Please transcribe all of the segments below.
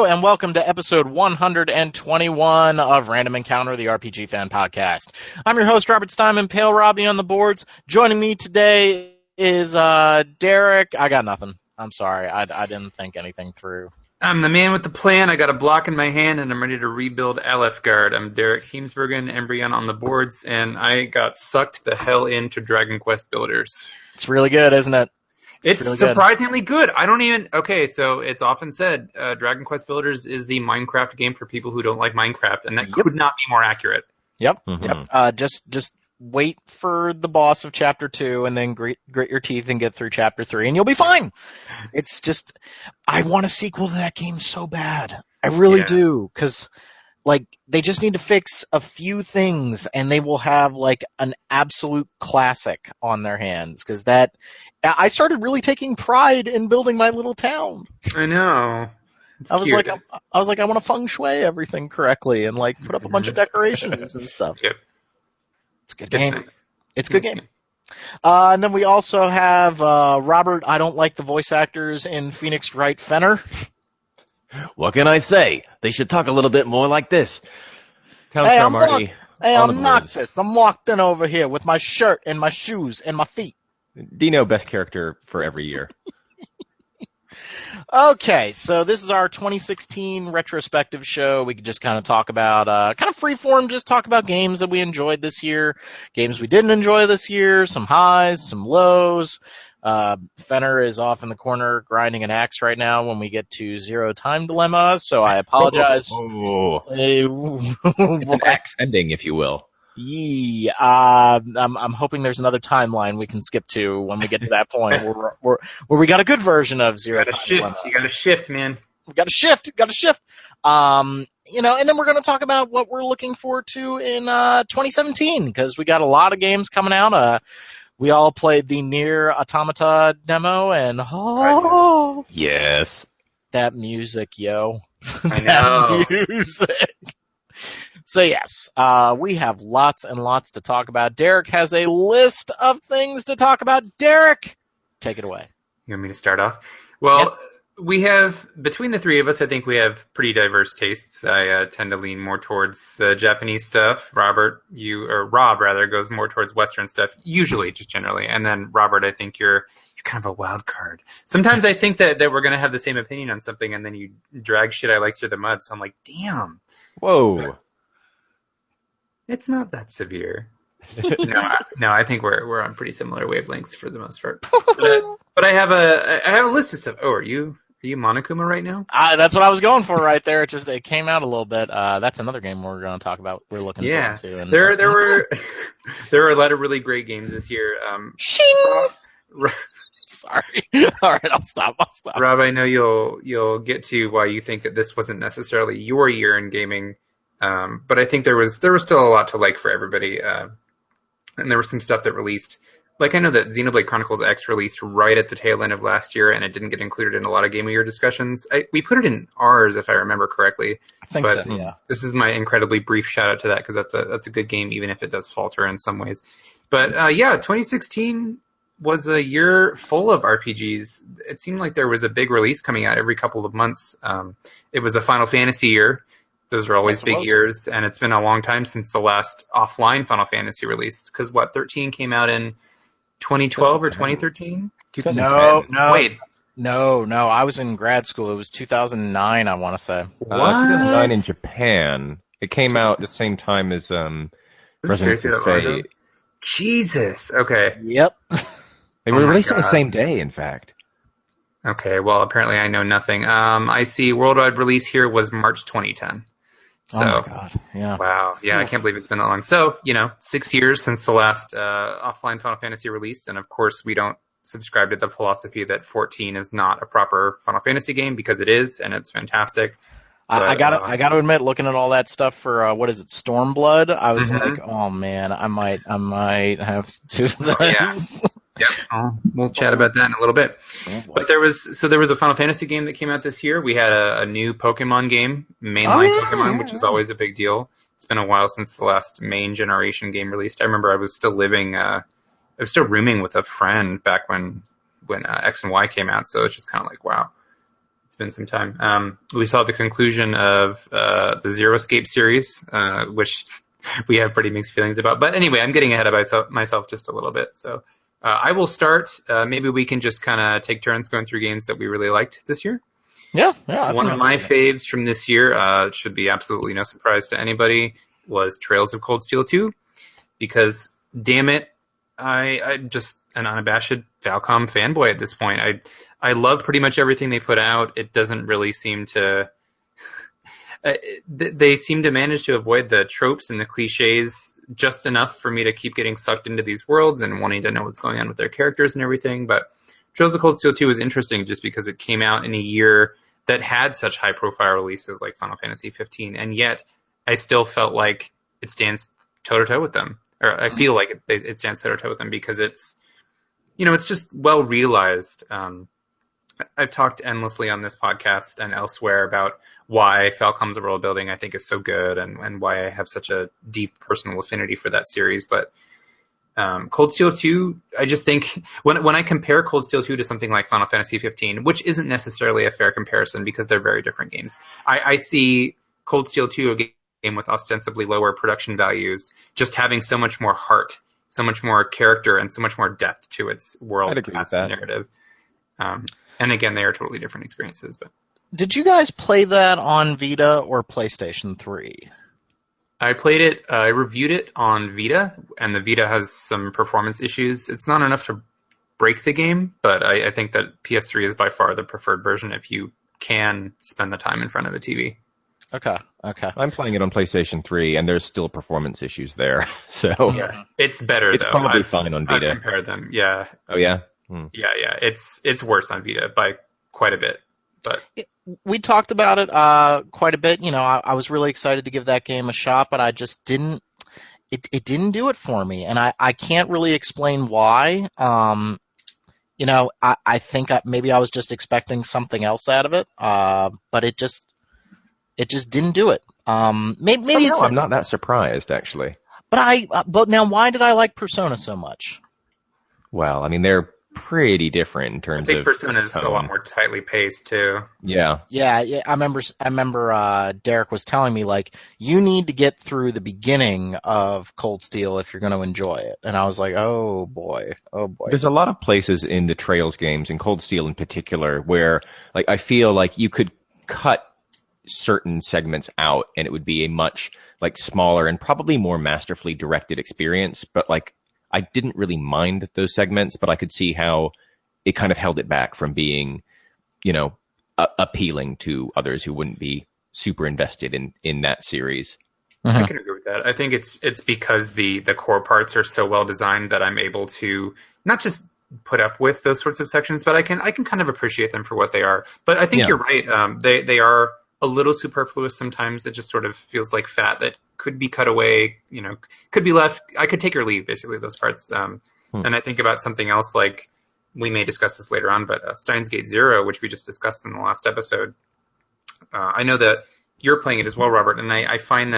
and welcome to episode 121 of Random Encounter, the RPG Fan Podcast. I'm your host, Robert Steinman, Pale Robbie on the boards. Joining me today is Derek. I got nothing. I'm sorry. I didn't think anything through. I'm the man with the plan. I got a block in my hand, and I'm ready to rebuild Alefgard. I'm Derek Heemsbergen, Embryon on the boards, and I got sucked the hell into Dragon Quest Builders. It's really good, isn't it? It's really surprisingly good. I don't even... Okay, so it's often said Dragon Quest Builders is the Minecraft game for people who don't like Minecraft, and that could not be more accurate. Yep. Just wait for the boss of Chapter 2 and then grit your teeth and get through Chapter 3, and you'll be fine. It's just... I want a sequel to that game so bad. I really do, because... Like, they just need to fix a few things, and they will have, like, an absolute classic on their hands. Because I started really taking pride in building my little town. I know. I was like, I want to feng shui everything correctly and, like, put up a bunch of decorations and stuff. Yep. It's a good game. Nice. It's a good game. And then we also have Robert, I don't like the voice actors in Phoenix Wright Fenner. What can I say? They should talk a little bit more like this. I'm Noctis. I'm walked in over here with my shirt and my shoes and my feet. Dino, best character for every year. Okay, so this is our 2016 retrospective show. We could just kind of talk about, kind of freeform, just talk about games that we enjoyed this year, games we didn't enjoy this year, some highs, some lows. Fenner is off in the corner grinding an axe right now when we get to Zero Time Dilemma, so I apologize. It's an axe ending, if you will. Yeah, I'm hoping there's another timeline we can skip to when we get to that point where we got a good version of Zero Time Dilemma. You got to shift, man. We got to shift. And then we're going to talk about what we're looking forward to in 2017, because we got a lot of games coming out. We all played the Nier Automata demo, and yes, that music, yo. I know. That music. So yes, we have lots and lots to talk about. Derek has a list of things to talk about. Derek, take it away. You want me to start off? Well, we have, between the three of us, I think we have pretty diverse tastes. I tend to lean more towards the Japanese stuff. Rob goes more towards Western stuff, usually, just generally. And then Robert, I think you're kind of a wild card. Sometimes I think that we're going to have the same opinion on something, and then you drag shit I like through the mud. So I'm like, damn. Whoa. It's not that severe. No, I think we're on pretty similar wavelengths for the most part. But I have a list of stuff. Oh, are you Monokuma right now? That's what I was going for right there. It came out a little bit. That's another game we're going to talk about. We're looking forward to. And there were a lot of really great games this year. Shing! Sorry. All right, I'll stop. Rob, I know you'll get to why you think that this wasn't necessarily your year in gaming, but I think there was still a lot to like for everybody, and there was some stuff that released. Like, I know that Xenoblade Chronicles X released right at the tail end of last year, and it didn't get included in a lot of Game of Year discussions. We put it in ours, if I remember correctly. I think so, yeah. This is my incredibly brief shout-out to that, because that's a good game, even if it does falter in some ways. But, 2016 was a year full of RPGs. It seemed like there was a big release coming out every couple of months. It was a Final Fantasy year. Those are always big years, and it's been a long time since the last offline Final Fantasy release, because, 13 came out in 2012 or 2013? No. Wait. No. I was in grad school. It was 2009, I want to say. 2009 in Japan. It came out the same time as Resident Evil. Jesus. Okay. Yep. They were released on the same day, in fact. Okay, well, apparently I know nothing. I see worldwide release here was March 2010. So, oh my God, yeah. Wow, yeah, I can't believe it's been that long. So, 6 years since the last offline Final Fantasy release, and of course we don't subscribe to the philosophy that 14 is not a proper Final Fantasy game, because it is, and it's fantastic. I gotta admit, looking at all that stuff for what is it, Stormblood? I was like, oh man, I might have to do this. Yep. We'll chat about that in a little bit. But there was a Final Fantasy game that came out this year. We had a new Pokemon game, mainline Pokemon, which is always a big deal. It's been a while since the last main generation game released. I remember I was still rooming with a friend back when X and Y came out, so it's just kind of like, wow. It's been some time. We saw the conclusion of the Zero Escape series, which we have pretty mixed feelings about. But anyway, I'm getting ahead of myself just a little bit. So I will start. Maybe we can just kind of take turns going through games that we really liked this year. Yeah. One of my faves from this year, should be absolutely no surprise to anybody, was Trails of Cold Steel 2. Because, damn it, I'm just an unabashed Falcom fanboy at this point. I love pretty much everything they put out. It doesn't really seem to... they seem to manage to avoid the tropes and the cliches just enough for me to keep getting sucked into these worlds and wanting to know what's going on with their characters and everything. But Trails of Cold Steel 2 was interesting just because it came out in a year that had such high-profile releases like Final Fantasy 15, and yet I still felt like it stands toe-to-toe with them. Or I feel like it stands toe-to-toe with them because it's just well realized. I've talked endlessly on this podcast and elsewhere about why Falcom's world building I think is so good and why I have such a deep personal affinity for that series. But Cold Steel 2, I just think when I compare Cold Steel 2 to something like Final Fantasy 15, which isn't necessarily a fair comparison because they're very different games, I see Cold Steel 2, a game with ostensibly lower production values, just having so much more heart, so much more character, and so much more depth to its world narrative. And again, they are totally different experiences. But did you guys play that on Vita or PlayStation 3? I played it. I reviewed it on Vita, and the Vita has some performance issues. It's not enough to break the game, but I think that PS3 is by far the preferred version if you can spend the time in front of a TV. Okay. I'm playing it on PlayStation 3, and there's still performance issues there. So yeah, it's better. It's though. probably fine on Vita. I've compared them. Yeah. Oh yeah. Yeah. It's worse on Vita by quite a bit. But we talked about it quite a bit. I was really excited to give that game a shot, but I just didn't. It didn't do it for me, and I can't really explain why. I think maybe I was just expecting something else out of it, but it just didn't do it. Maybe somehow I'm not that surprised actually. But now why did I like Persona so much? Well, I mean they're pretty different in terms of. I think Persona is a lot more tightly paced too. Yeah. I remember Derek was telling me like you need to get through the beginning of Cold Steel if you're going to enjoy it, and I was like, oh boy. There's a lot of places in the Trails games, and Cold Steel in particular, where like I feel like you could cut certain segments out and it would be a much like smaller and probably more masterfully directed experience, but like I didn't really mind those segments, but I could see how it kind of held it back from being, appealing to others who wouldn't be super invested in that series. I can agree with that. I think it's because the core parts are so well designed that I'm able to not just put up with those sorts of sections, but I can kind of appreciate them for what they are. But I think you're right. They are a little superfluous sometimes. It just sort of feels like fat that could be cut away, could be left. I could take or leave, basically, those parts. And I think about something else like, we may discuss this later on, but Steins Gate Zero, which we just discussed in the last episode. I know that you're playing it as well, Robert, and I find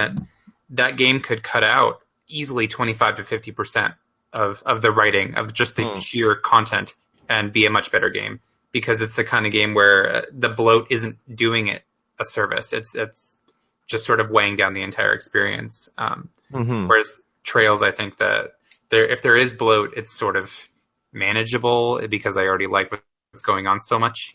that game could cut out easily 25 to 50% of the writing, of just the sheer content, and be a much better game, because it's the kind of game where the bloat isn't doing it a service. It's just sort of weighing down the entire experience. Whereas Trails, I think that if there is bloat, it's sort of manageable because I already like what's going on so much,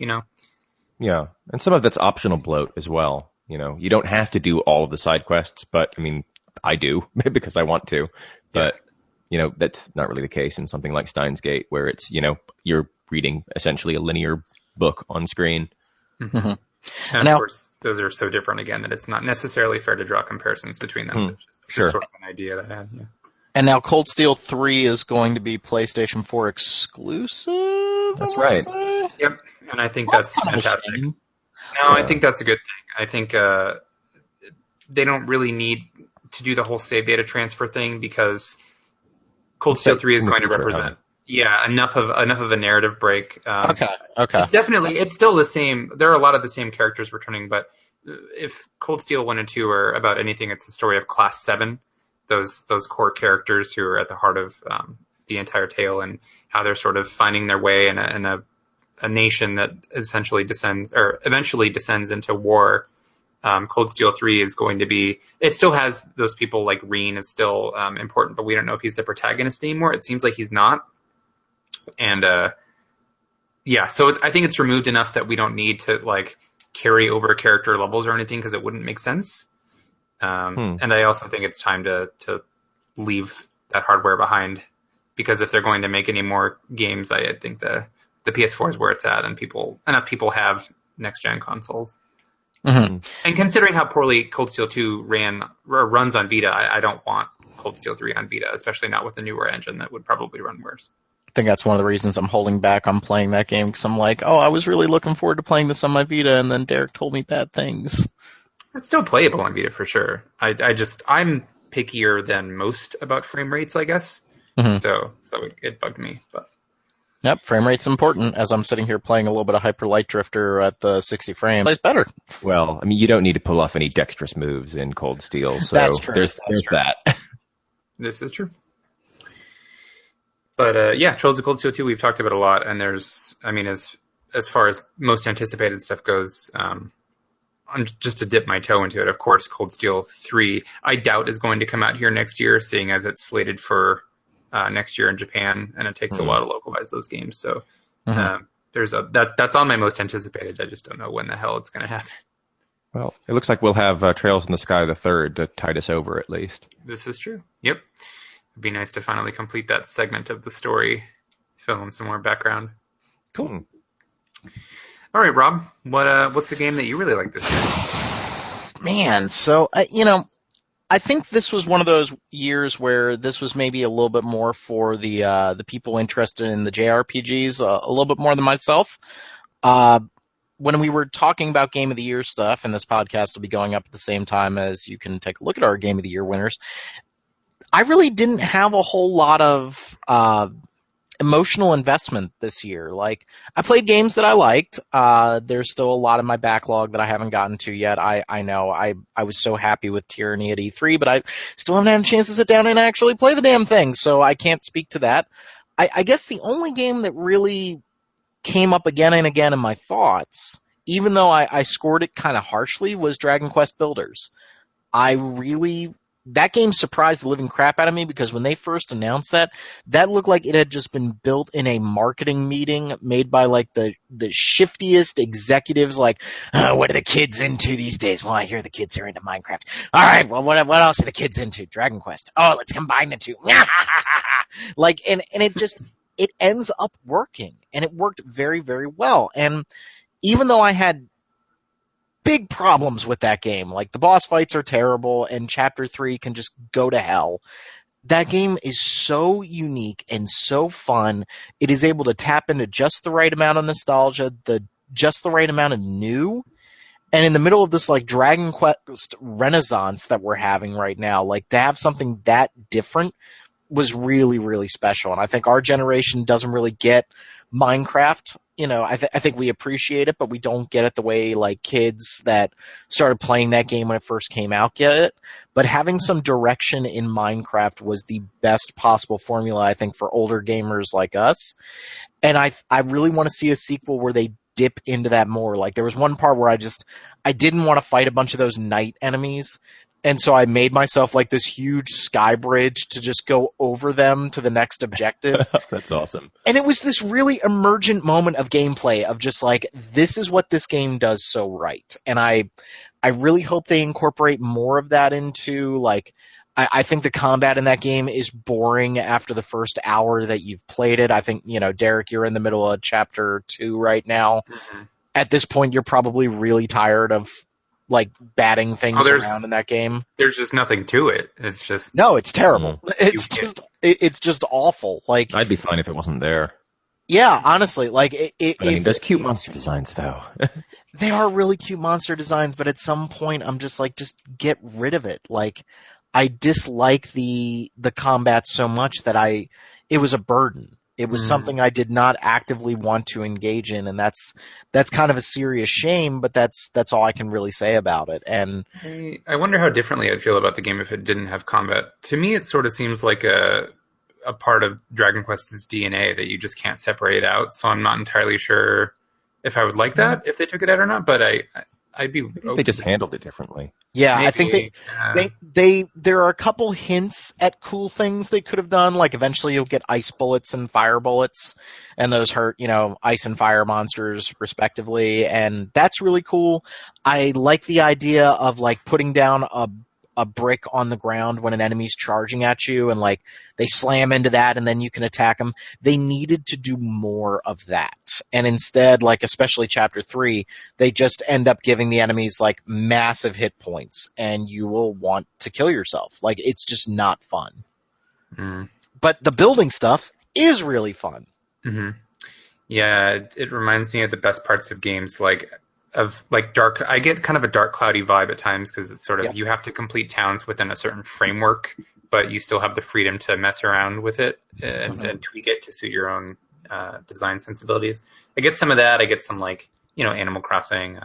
Yeah, and some of that's optional bloat as well. You don't have to do all of the side quests, but I mean, I do because I want to. But that's not really the case in something like Steins Gate, where it's you're reading essentially a linear book on screen. Mm-hmm. And of course, those are so different again that it's not necessarily fair to draw comparisons between them. Just sort of an idea that I had. Yeah. And now Cold Steel 3 is going to be PlayStation 4 exclusive. That's right. Say? Yep, and I think that's fantastic. No, I think that's a good thing. I think they don't really need to do the whole save data transfer thing because Cold Steel 3 is going to represent. Yeah, enough of a narrative break. Okay. It's still the same. There are a lot of the same characters returning, but if Cold Steel 1 and 2 are about anything, it's the story of Class 7, those core characters who are at the heart of the entire tale and how they're sort of finding their way in a a nation that essentially eventually descends into war. Cold Steel 3 is going to be, it still has those people like Reen is still important, but we don't know if he's the protagonist anymore. It seems like he's not. And so I think it's removed enough that we don't need to like carry over character levels or anything because it wouldn't make sense. And I also think it's time to leave that hardware behind, because if they're going to make any more games, I think the PS4 is where it's at, and enough people have next gen consoles. Mm-hmm. And considering how poorly Cold Steel 2 runs on Vita, I don't want Cold Steel 3 on Vita, especially not with the newer engine that would probably run worse. I think that's one of the reasons I'm holding back on playing that game, because I'm like, I was really looking forward to playing this on my Vita, and then Derek told me bad things. It's still playable on Vita for sure. I'm pickier than most about frame rates, I guess. Mm-hmm. So it bugged me. But yep, frame rate's important. As I'm sitting here playing a little bit of Hyper Light Drifter at the 60 frame, it plays better. Well, I mean, you don't need to pull off any dexterous moves in Cold Steel, so That's true. there's true. that. This is true. But Trails of Cold Steel 2 we've talked about a lot, and there's, I mean, as far as most anticipated stuff goes, just to dip my toe into it, of course, Cold Steel 3, I doubt is going to come out here next year, seeing as it's slated for next year in Japan, and it takes a while to localize those games. So that's on my most anticipated. I just don't know when the hell it's going to happen. Well, it looks like we'll have Trails in the Sky the Third to tide us over, at least. This is true. Yep. It'd be nice to finally complete that segment of the story, fill in some more background. Cool. All right, Rob, what's the game that you really like this year? Man, so, I think this was one of those years where this was maybe a little bit more for the people interested in the JRPGs, a little bit more than myself. When we were talking about Game of the Year stuff, and this podcast will be going up at the same time as you can take a look at our Game of the Year winners, I really didn't have a whole lot of emotional investment this year. Like, I played games that I liked. There's still a lot in my backlog that I haven't gotten to yet. I know I was so happy with Tyranny at E3, but I still haven't had a chance to sit down and actually play the damn thing, so I can't speak to that. I guess the only game that really came up again and again in my thoughts, even though I scored it kind of harshly, was Dragon Quest Builders. That game surprised the living crap out of me, because when they first announced that looked like it had just been built in a marketing meeting made by like the shiftiest executives. Like, what are the kids into these days? Well, I hear the kids are into Minecraft. All right, well, what else are the kids into? Dragon Quest. Oh, let's combine the two. Like, and it ends up working, and it worked very, very well. And even though I had big problems with that game, like the boss fights are terrible and Chapter 3 can just go to hell, that game is so unique and so fun. It is able to tap into just the right amount of nostalgia, just the right amount of new, and in the middle of this like Dragon Quest renaissance that we're having right now, like to have something that different was really, really special. And I think our generation doesn't really get Minecraft. I think we appreciate it, but we don't get it the way like kids that started playing that game when it first came out get it. But having some direction in Minecraft was the best possible formula, I think, for older gamers like us. And I really want to see a sequel where they dip into that more. Like, there was one part where I didn't want to fight a bunch of those night enemies. And so I made myself like this huge sky bridge to just go over them to the next objective. That's awesome. And it was this really emergent moment of gameplay of just like, this is what this game does so right. And I really hope they incorporate more of that into, like, I think the combat in that game is boring after the first hour that you've played it. I think, Derek, you're in the middle of Chapter 2 right now. Mm-hmm. At this point, you're probably really tired of like batting things around in that game. There's just nothing to it. It's just it's terrible. It's just awful. Like, I'd be fine if it wasn't there. Yeah, honestly, like there's cute monster designs though. They are really cute monster designs, but at some point I'm just like, just get rid of it. Like, I dislike the combat so much that it was a burden. It was something I did not actively want to engage in, and that's kind of a serious shame, but that's all I can really say about it. And I wonder how differently I'd feel about the game if it didn't have combat. To me, it sort of seems like a a part of Dragon Quest's DNA that you just can't separate out. So I'm not entirely sure if I would like that if they took it out or not. But I'd be. They just handled it differently. Yeah, Maybe, I think there are a couple hints at cool things they could have done. Like eventually you'll get ice bullets and fire bullets, and those hurt, ice and fire monsters respectively, and that's really cool. I like the idea of like putting down a brick on the ground when an enemy's charging at you, and like they slam into that and then you can attack them. They needed to do more of that. And instead, like especially chapter 3, they just end up giving the enemies like massive hit points and you will want to kill yourself. Like it's just not fun. But the building stuff is really fun. Mm-hmm. Yeah, it reminds me of the best parts of games like dark. I get kind of a dark, cloudy vibe at times because it's sort of you have to complete towns within a certain framework, but you still have the freedom to mess around with it and tweak it to suit your own design sensibilities. I get some of that. I get some like Animal Crossing,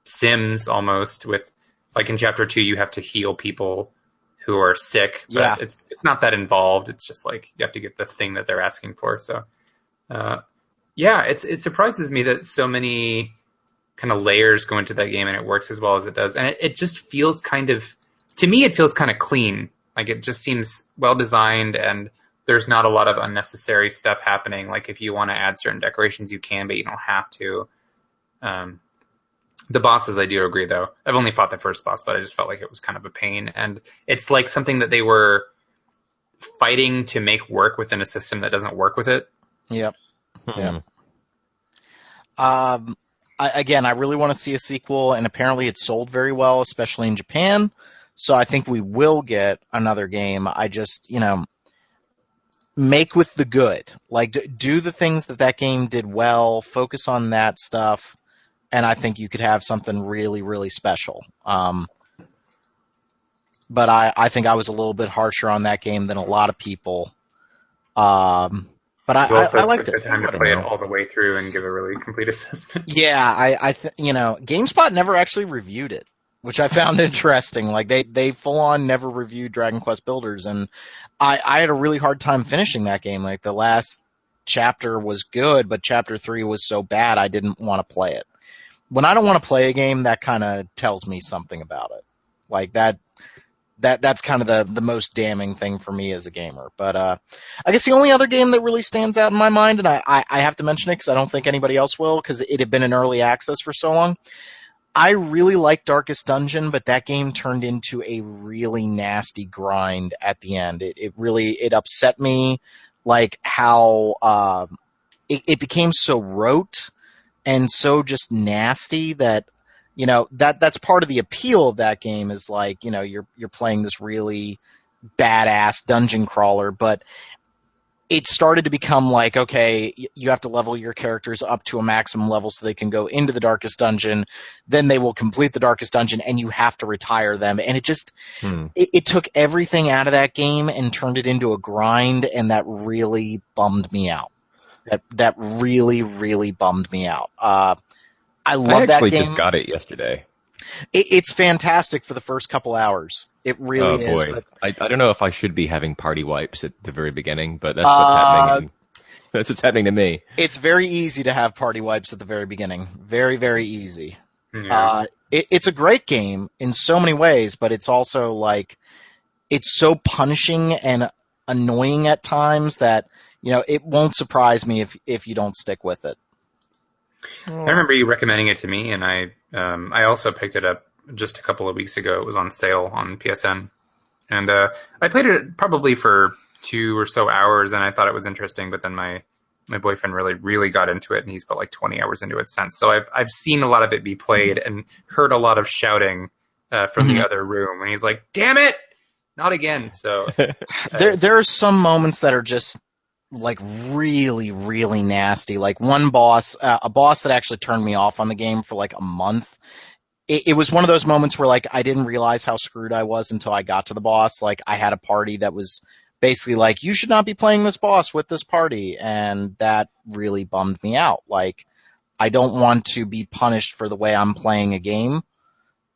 Sims almost with like in chapter 2 you have to heal people who are sick. But it's not that involved. It's just like you have to get the thing that they're asking for. So it surprises me that so many kind of layers go into that game and it works as well as it does. And it just feels to me, it feels kind of clean. Like it just seems well designed and there's not a lot of unnecessary stuff happening. Like if you want to add certain decorations, you can, but you don't have to. The bosses, I do agree though. I've only fought the first boss, but I just felt like it was kind of a pain. And it's like something that they were fighting to make work within a system that doesn't work with it. Yep. Yeah. I really want to see a sequel, and apparently it sold very well, especially in Japan. So I think we will get another game. I just, make with the good. Like, do the things that game did well, focus on that stuff, and I think you could have something really, really special. But I think I was a little bit harsher on that game than a lot of people. But I liked it. The time to play it all the way through and give a really complete assessment. Yeah, GameSpot never actually reviewed it, which I found interesting. Like they full on never reviewed Dragon Quest Builders, and I had a really hard time finishing that game. Like the last chapter was good, but chapter 3 was so bad I didn't want to play it. When I don't want to play a game, that kind of tells me something about it. Like that's kind of the most damning thing for me as a gamer. But I guess the only other game that really stands out in my mind, and I have to mention it because I don't think anybody else will, because it had been in early access for so long. I really like Darkest Dungeon, but that game turned into a really nasty grind at the end. It upset me, like how it became so rote and so just nasty that that's part of the appeal of that game is like, you're playing this really badass dungeon crawler, but it started to become like, okay, you have to level your characters up to a maximum level so they can go into the Darkest Dungeon, then they will complete the Darkest Dungeon and you have to retire them. And it just, it took everything out of that game and turned it into a grind, and that really bummed me out. That really, really bummed me out. I love that game. I actually just got it yesterday. It's fantastic for the first couple hours. It really is. But I don't know if I should be having party wipes at the very beginning, but that's what's happening. That's what's happening to me. It's very easy to have party wipes at the very beginning. Very, very easy. Yeah. It's a great game in so many ways, but it's also like it's so punishing and annoying at times that it won't surprise me if you don't stick with it. I remember you recommending it to me, and I also picked it up just a couple of weeks ago. It was on sale on PSN, and I played it probably for 2 or so hours, and I thought it was interesting. But then my boyfriend really got into it, and he's put like 20 hours into it since. So I've seen a lot of it be played and heard a lot of shouting from the other room, and he's like, "Damn it, not again!" So there are some moments that are just like really, really nasty. Like one boss, a boss that actually turned me off on the game for like a month. It was one of those moments where like I didn't realize how screwed I was until I got to the boss. Like I had a party that was basically like, you should not be playing this boss with this party, and that really bummed me out. Like I don't want to be punished for the way I'm playing a game,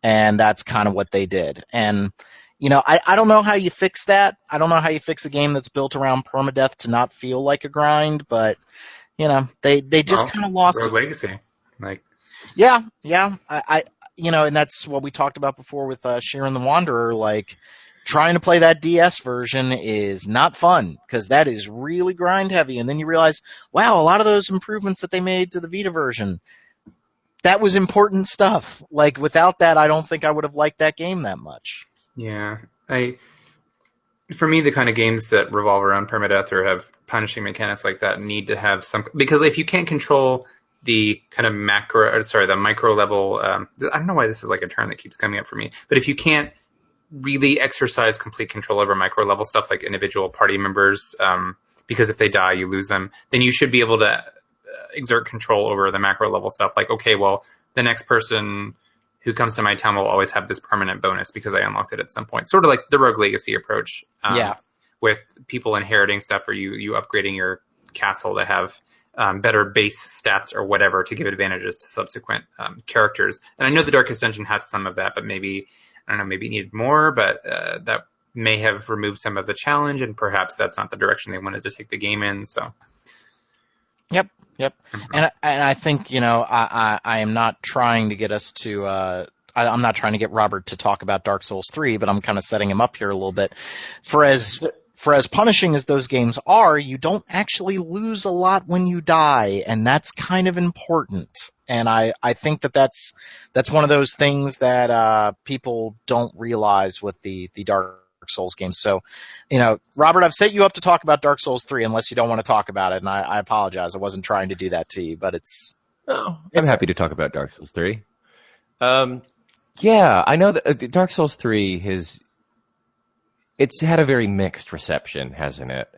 and that's kind of what they did. And I don't know how you fix that. I don't know how you fix a game that's built around permadeath to not feel like a grind, but they just kind of lost Rogue Legacy. Like, yeah. And that's what we talked about before with Sheeran the Wanderer. Like, trying to play that DS version is not fun because that is really grind heavy. And then you realize, wow, a lot of those improvements that they made to the Vita version, that was important stuff. Like, without that, I don't think I would have liked that game that much. yeah, for me, the kind of games that revolve around permadeath or have punishing mechanics like that need to have some, because if you can't control the kind of the micro level, I don't know why this is like a term that keeps coming up for me, but if you can't really exercise complete control over micro level stuff like individual party members, because if they die, you lose them, then you should be able to exert control over the macro level stuff. Like, okay, well, the next person who comes to my town will always have this permanent bonus because I unlocked it at some point. Sort of like the Rogue Legacy approach. With people inheriting stuff or you upgrading your castle to have better base stats or whatever to give advantages to subsequent characters. And I know the Darkest Dungeon has some of that, but maybe it needed more, but that may have removed some of the challenge, and perhaps that's not the direction they wanted to take the game in. So, Yep. And I think, I am not trying to get us to, I'm not trying to get Robert to talk about Dark Souls 3, but I'm kind of setting him up here a little bit. For as punishing as those games are, you don't actually lose a lot when you die, and that's kind of important. And I think that's one of those things that people don't realize with the Dark Souls games. So, Robert, I've set you up to talk about Dark Souls 3 unless you don't want to talk about it, and I apologize. I wasn't trying to do that to you, but I'm happy to talk about Dark Souls 3. Yeah, I know that Dark Souls 3 it's had a very mixed reception, hasn't it?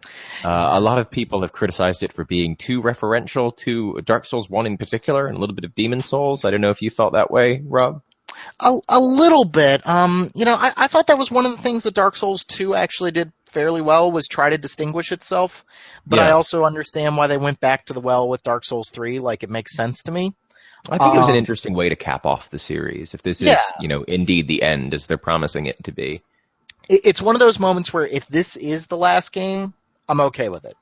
A lot of people have criticized it for being too referential to Dark Souls 1 in particular, and a little bit of Demon Souls. I don't know if you felt that way, Rob? A little bit. I thought that was one of the things that Dark Souls 2 actually did fairly well, was try to distinguish itself. But I also understand why they went back to the well with Dark Souls 3. Like, it makes sense to me. I think it was an interesting way to cap off the series, if this is, indeed the end, as they're promising it to be. It's one of those moments where if this is the last game, I'm okay with it.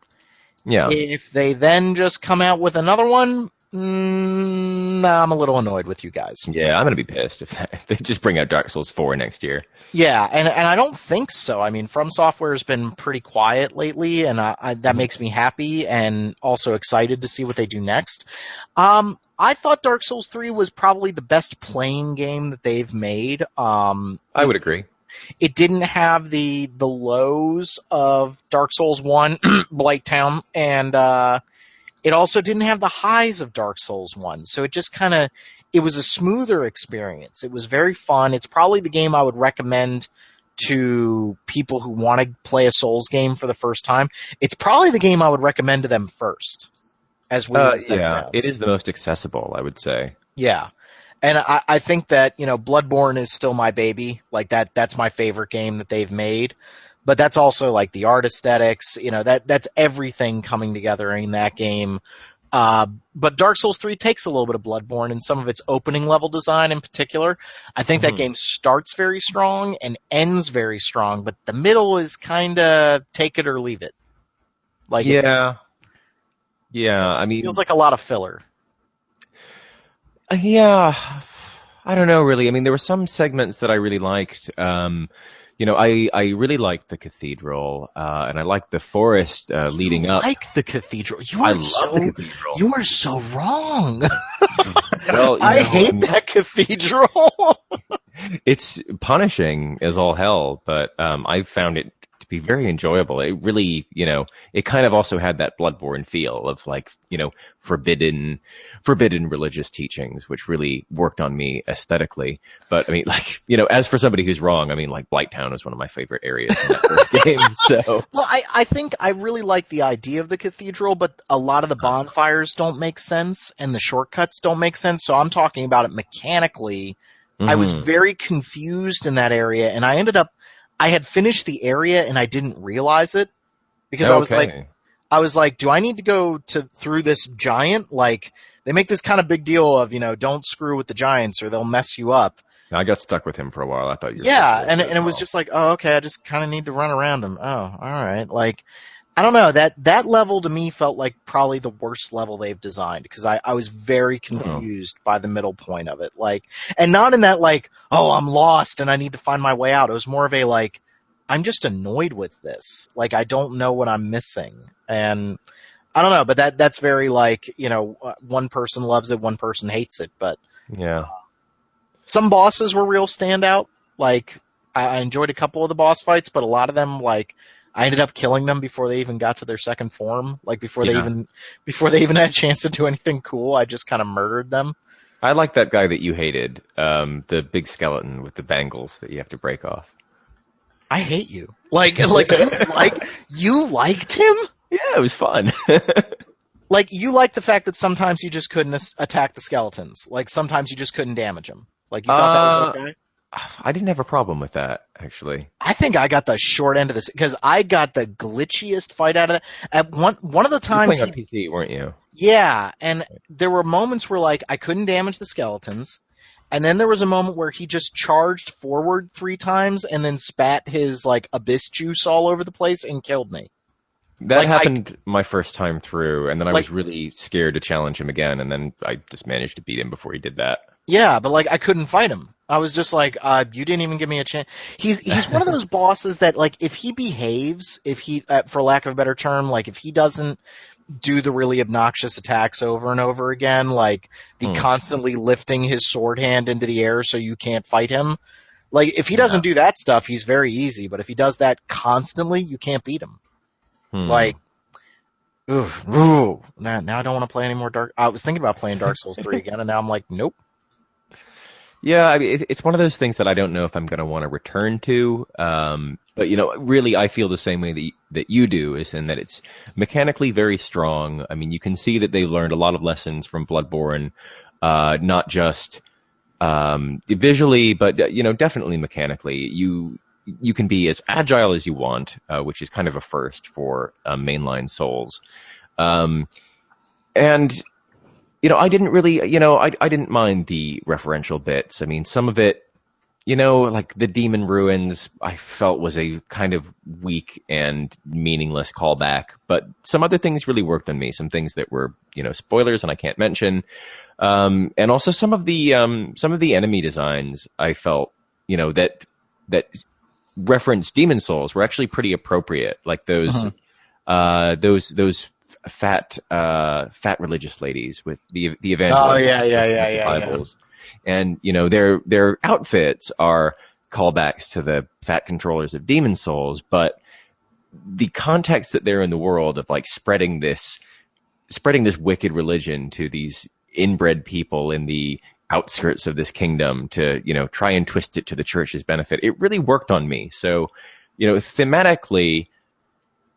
Yeah. If they then just come out with another one, I'm a little annoyed with you guys. Yeah, I'm going to be pissed if they just bring out Dark Souls 4 next year. Yeah, and I don't think so. I mean, From Software has been pretty quiet lately, and that makes me happy and also excited to see what they do next. I thought Dark Souls 3 was probably the best playing game that they've made. I would agree. It didn't have the lows of Dark Souls 1, Blighttown, and it also didn't have the highs of Dark Souls 1. So it just it was a smoother experience. It was very fun. It's probably the game I would recommend to people who want to play a Souls game for the first time. It's probably the game I would recommend to them first. As weird as that sounds. It is the most accessible, I would say. Yeah. And I think that, Bloodborne is still my baby. Like, that's my favorite game that they've made. But that's also, like, the art aesthetics. That's everything coming together in that game. But Dark Souls 3 takes a little bit of Bloodborne and some of its opening level design in particular. I think that game starts very strong and ends very strong, but the middle is kind of take it or leave it. Like, I mean, feels like a lot of filler. Yeah, I don't know really. I mean, there were some segments that I really liked. I really liked the cathedral, and I liked the forest leading up. Like the cathedral? I love the cathedral. You are so wrong. Well, I hate that cathedral. It's punishing as all hell, but I found it to be very enjoyable. It really, it kind of also had that Bloodborne feel of like, forbidden religious teachings, which really worked on me aesthetically. But I mean, like, as for somebody who's wrong, I mean, like Blighttown is one of my favorite areas in that first game. So, well, I think I really like the idea of the cathedral, but a lot of the bonfires don't make sense and the shortcuts don't make sense. So I'm talking about it mechanically. I was very confused in that area, and I had finished the area and I didn't realize it because I was like, do I need to go through this giant? Like, they make this kind of big deal of, don't screw with the giants or they'll mess you up. I got stuck with him for a while. I thought you were Yeah, supposed and to it was just like, oh, okay, I just kind of need to run around him. Oh, all right. Like, I don't know. That level to me felt like probably the worst level they've designed because I was very confused by the middle point of it. Like, and not in that like, oh, I'm lost and I need to find my way out. It was more of a like, I'm just annoyed with this. Like, I don't know what I'm missing. And I don't know, but that's very like, one person loves it, one person hates it. But Yeah. some bosses were real standout. Like, I enjoyed a couple of the boss fights, but a lot of them, like, I ended up killing them before they even got to their second form. Like, before they even had a chance to do anything cool, I just kind of murdered them. I like that guy that you hated, the big skeleton with the bangles that you have to break off. I hate you. Like you liked him? Yeah, it was fun. Like, you liked the fact that sometimes you just couldn't attack the skeletons. Like, sometimes you just couldn't damage them. Like, you thought that was okay? I didn't have a problem with that, actually. I think I got the short end of this because I got the glitchiest fight out of it. At one of the times, you were playing on PC, weren't you? Yeah, and there were moments where like I couldn't damage the skeletons, and then there was a moment where he just charged forward 3 times and then spat his like abyss juice all over the place and killed me. That happened my first time through, and then I was really scared to challenge him again, and then I just managed to beat him before he did that. Yeah, but like I couldn't fight him. I was just like, you didn't even give me a chance. He's one of those bosses that like if he behaves, if he, for lack of a better term, like if he doesn't do the really obnoxious attacks over and over again, like the constantly lifting his sword hand into the air so you can't fight him. Like if he doesn't do that stuff, he's very easy. But if he does that constantly, you can't beat him. Like, now I don't want to play any more Dark. I was thinking about playing Dark Souls 3 again, and now I'm like, nope. Yeah, I mean, it's one of those things that I don't know if I'm going to want to return to. But really, I feel the same way that you do, is in that it's mechanically very strong. I mean, you can see that they learned a lot of lessons from Bloodborne, not just visually, but definitely mechanically. You can be as agile as you want, which is kind of a first for mainline Souls. And I didn't really, I didn't mind the referential bits. I mean, some of it, like the Demon Ruins, I felt was a kind of weak and meaningless callback. But some other things really worked on me. Some things that were, spoilers and I can't mention. And also some of the enemy designs I felt, that reference Demon Souls were actually pretty appropriate. Like those fat religious ladies with the evangelists. Oh yeah. Bibles. And their outfits are callbacks to the fat controllers of Demon Souls, but the context that they're in the world of like spreading this wicked religion to these inbred people in the outskirts of this kingdom to try and twist it to the church's benefit, it really worked on me. So thematically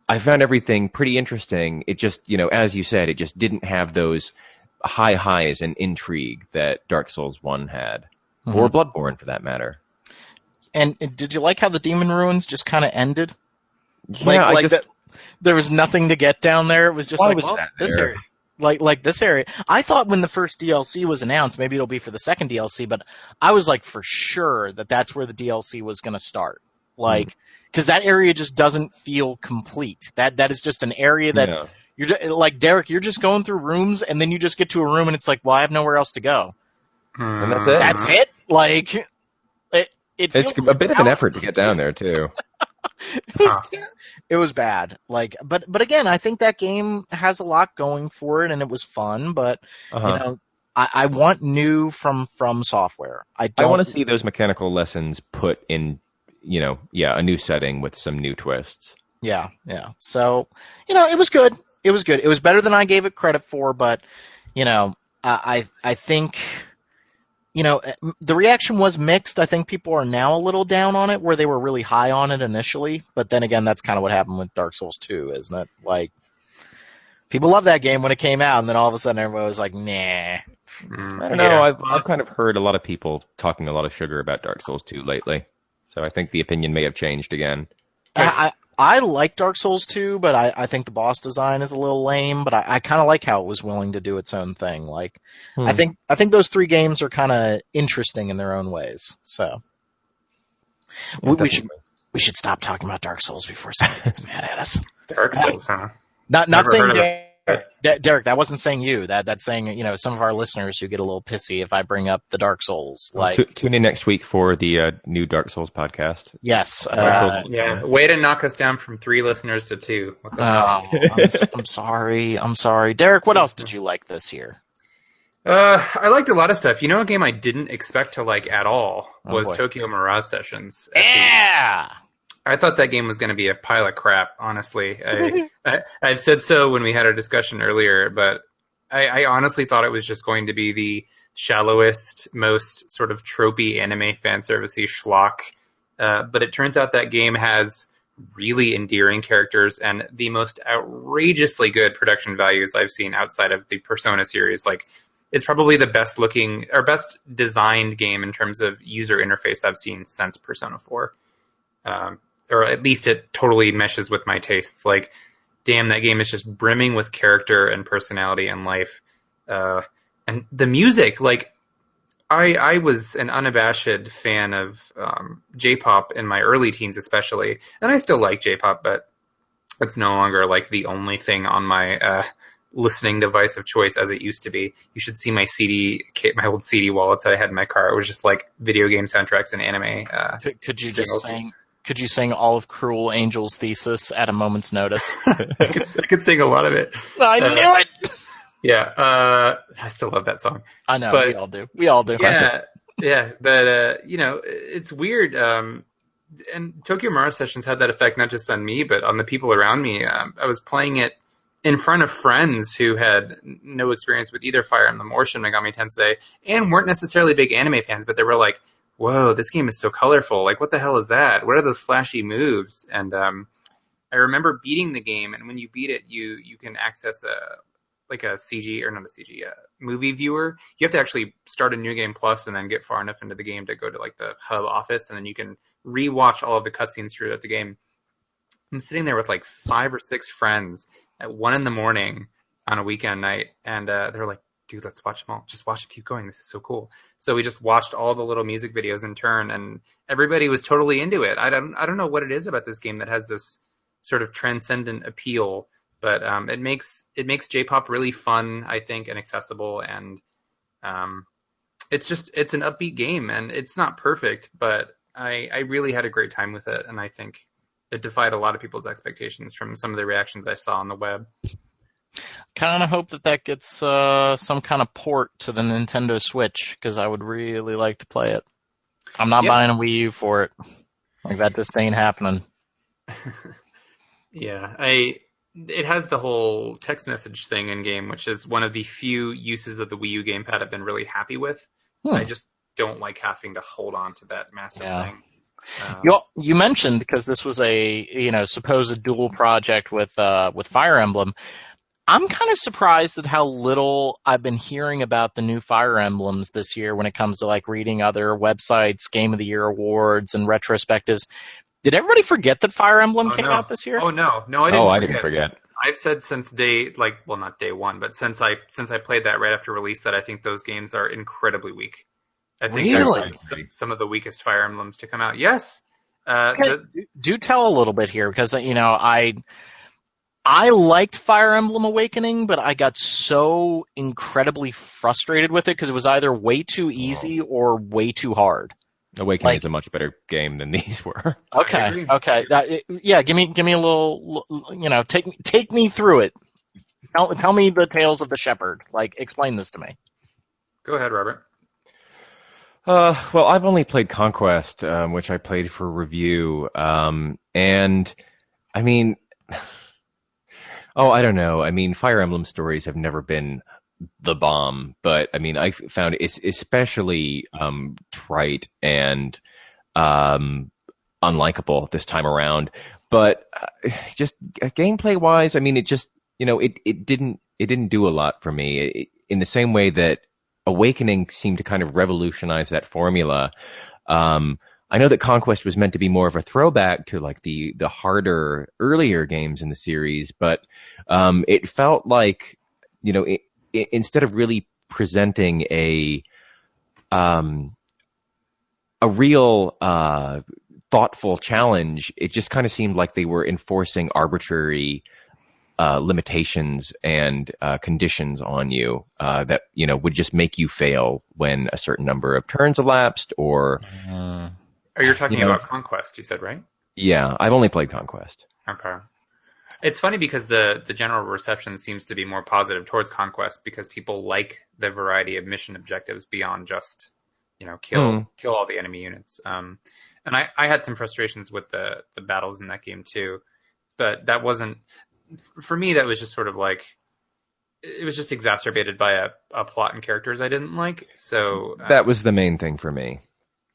I found everything pretty interesting. It just, as you said, it just didn't have those high highs and intrigue that Dark Souls 1 had, or Bloodborne for that matter. And did you like how the Demon Ruins just kind of ended? Yeah, there was nothing to get down there. It was just this area. Like this area. I thought when the first DLC was announced, maybe it'll be for the second DLC, but I was like for sure that's where the DLC was going to start. Like, because that area just doesn't feel complete. That is just an area that you're just, like Derek. You're just going through rooms, and then you just get to a room, and it's like, well, I have nowhere else to go. And that's it. That's it. Like, it's a bit of an effort to get down there too. It was bad. Like, but again, I think that game has a lot going for it, and it was fun. But I want new from Software. I want to see those mechanical lessons put in. A new setting with some new twists. Yeah. So, it was good. It was good. It was better than I gave it credit for, but, I think, the reaction was mixed. I think people are now a little down on it where they were really high on it initially. But then again, that's kind of what happened with Dark Souls 2, isn't it? Like, people loved that game when it came out, and then all of a sudden everybody was like, nah. I don't know. I've kind of heard a lot of people talking a lot of sugar about Dark Souls 2 lately. So I think the opinion may have changed again. I I like Dark Souls 2, but I think the boss design is a little lame, but I kind of like how it was willing to do its own thing. Like, I think those 3 games are kind of interesting in their own ways. So we should stop talking about Dark Souls before somebody gets mad at us. Dark Souls, huh? Not Never saying heard of it. Derek, that wasn't saying you. That's saying, some of our listeners who get a little pissy if I bring up the Dark Souls. Like, tune in next week for the new Dark Souls podcast. Yes. Yeah. Way to knock us down from 3 listeners to 2. What the hell? I'm sorry. I'm sorry. Derek, what else did you like this year? I liked a lot of stuff. You know, a game I didn't expect to like at all was Tokyo Mirage Sessions. Yeah. I thought that game was going to be a pile of crap, honestly. I've said so when we had our discussion earlier, but I honestly thought it was just going to be the shallowest, most sort of tropey anime fanservice-y schlock. But it turns out that game has really endearing characters and the most outrageously good production values I've seen outside of the Persona series. Like, it's probably the best looking or best designed game in terms of user interface I've seen since Persona 4. Or at least it totally meshes with my tastes. Like, damn, that game is just brimming with character and personality and life. And the music, like, I was an unabashed fan of J-pop in my early teens especially, and I still like J-pop, but it's no longer, like, the only thing on my listening device of choice as it used to be. You should see my old CD wallets I had in my car. It was just, like, video game soundtracks and anime. Could you sing all of Cruel Angel's Thesis at a moment's notice? I could sing a lot of it. I knew it! Yeah, I still love that song. I know, but, we all do. Yeah, but, it's weird. And Tokyo Mirage Sessions had that effect not just on me, but on the people around me. I was playing it in front of friends who had no experience with either Fire Emblem or Shin Megami Tensei, and weren't necessarily big anime fans, but they were like, whoa, this game is so colorful. Like, what the hell is that? What are those flashy moves? And I remember beating the game, and when you beat it, you can access movie viewer. You have to actually start a New Game Plus and then get far enough into the game to go to, like, the hub office, and then you can rewatch all of the cutscenes throughout the game. I'm sitting there with, like, 5 or 6 friends at 1 a.m. on a weekend night, and they're like, dude, let's watch them all. Just watch it, keep going. This is so cool. So we just watched all the little music videos in turn, and everybody was totally into it. I don't know what it is about this game that has this sort of transcendent appeal, but it makes J-pop really fun, I think, and accessible. And it's an upbeat game, and it's not perfect, but I really had a great time with it, and I think it defied a lot of people's expectations from some of the reactions I saw on the web. Kind of hope that gets some kind of port to the Nintendo Switch, because I would really like to play it. I'm not buying a Wii U for it. Like, that just ain't happening. Yeah, it has the whole text message thing in game, which is one of the few uses of the Wii U gamepad I've been really happy with. I just don't like having to hold on to that massive thing. You mentioned, because this was a supposed dual project with Fire Emblem. I'm kind of surprised at how little I've been hearing about the new Fire Emblems this year when it comes to, like, reading other websites, Game of the Year awards, and retrospectives. Did everybody forget that Fire Emblem came out this year? Oh, no, I didn't forget. I've said since not day one, but since I played that right after release, that I think those games are incredibly weak. I think really? Some of the weakest Fire Emblems to come out. Yes. Do tell a little bit here, because I liked Fire Emblem Awakening, but I got so incredibly frustrated with it because it was either way too easy or way too hard. Awakening is a much better game than these were. Okay. Give me a little, take me through it. Tell me the tales of the shepherd. Like, explain this to me. Go ahead, Robert. Well, I've only played Conquest, which I played for review, and I mean, I don't know. I mean, Fire Emblem stories have never been the bomb, but I mean, I found it's especially trite and unlikable this time around. But just gameplay-wise, I mean, it just it didn't do a lot for me. In the same way that Awakening seemed to kind of revolutionize that formula. I know that Conquest was meant to be more of a throwback to like the harder earlier games in the series, but it felt like, you know, instead of really presenting a real thoughtful challenge, it just kind of seemed like they were enforcing arbitrary limitations and conditions on you that, you know, would just make you fail when a certain number of turns elapsed, or Are you talking about Conquest, you said, right? Yeah, I've only played Conquest. Okay. It's funny because the general reception seems to be more positive towards Conquest because people like the variety of mission objectives beyond just, you know, kill all the enemy units. And I had some frustrations with the battles in that game too, but that wasn't, for me, that was just sort of like, it was just exacerbated by a plot and characters I didn't like. So that was the main thing for me.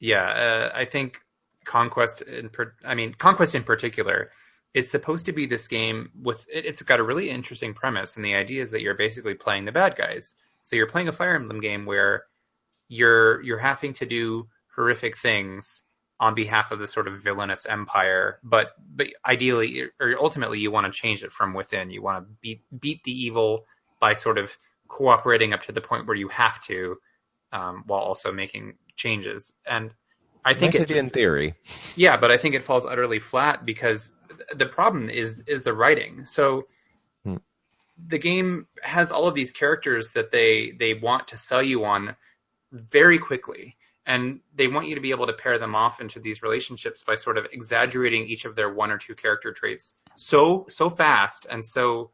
Yeah, I think Conquest in particular is supposed to be this game with, it's got a really interesting premise, and the idea is that you're basically playing the bad guys. So you're playing a Fire Emblem game where you're having to do horrific things on behalf of the sort of villainous empire, but ideally or ultimately you want to change it from within. You want to beat the evil by sort of cooperating up to the point where you have to, while also making changes. And I think nice idea in theory. Yeah, but I think it falls utterly flat because the problem is the writing. So the game has all of these characters that they want to sell you on very quickly, and they want you to be able to pair them off into these relationships by sort of exaggerating each of their one or two character traits so fast and so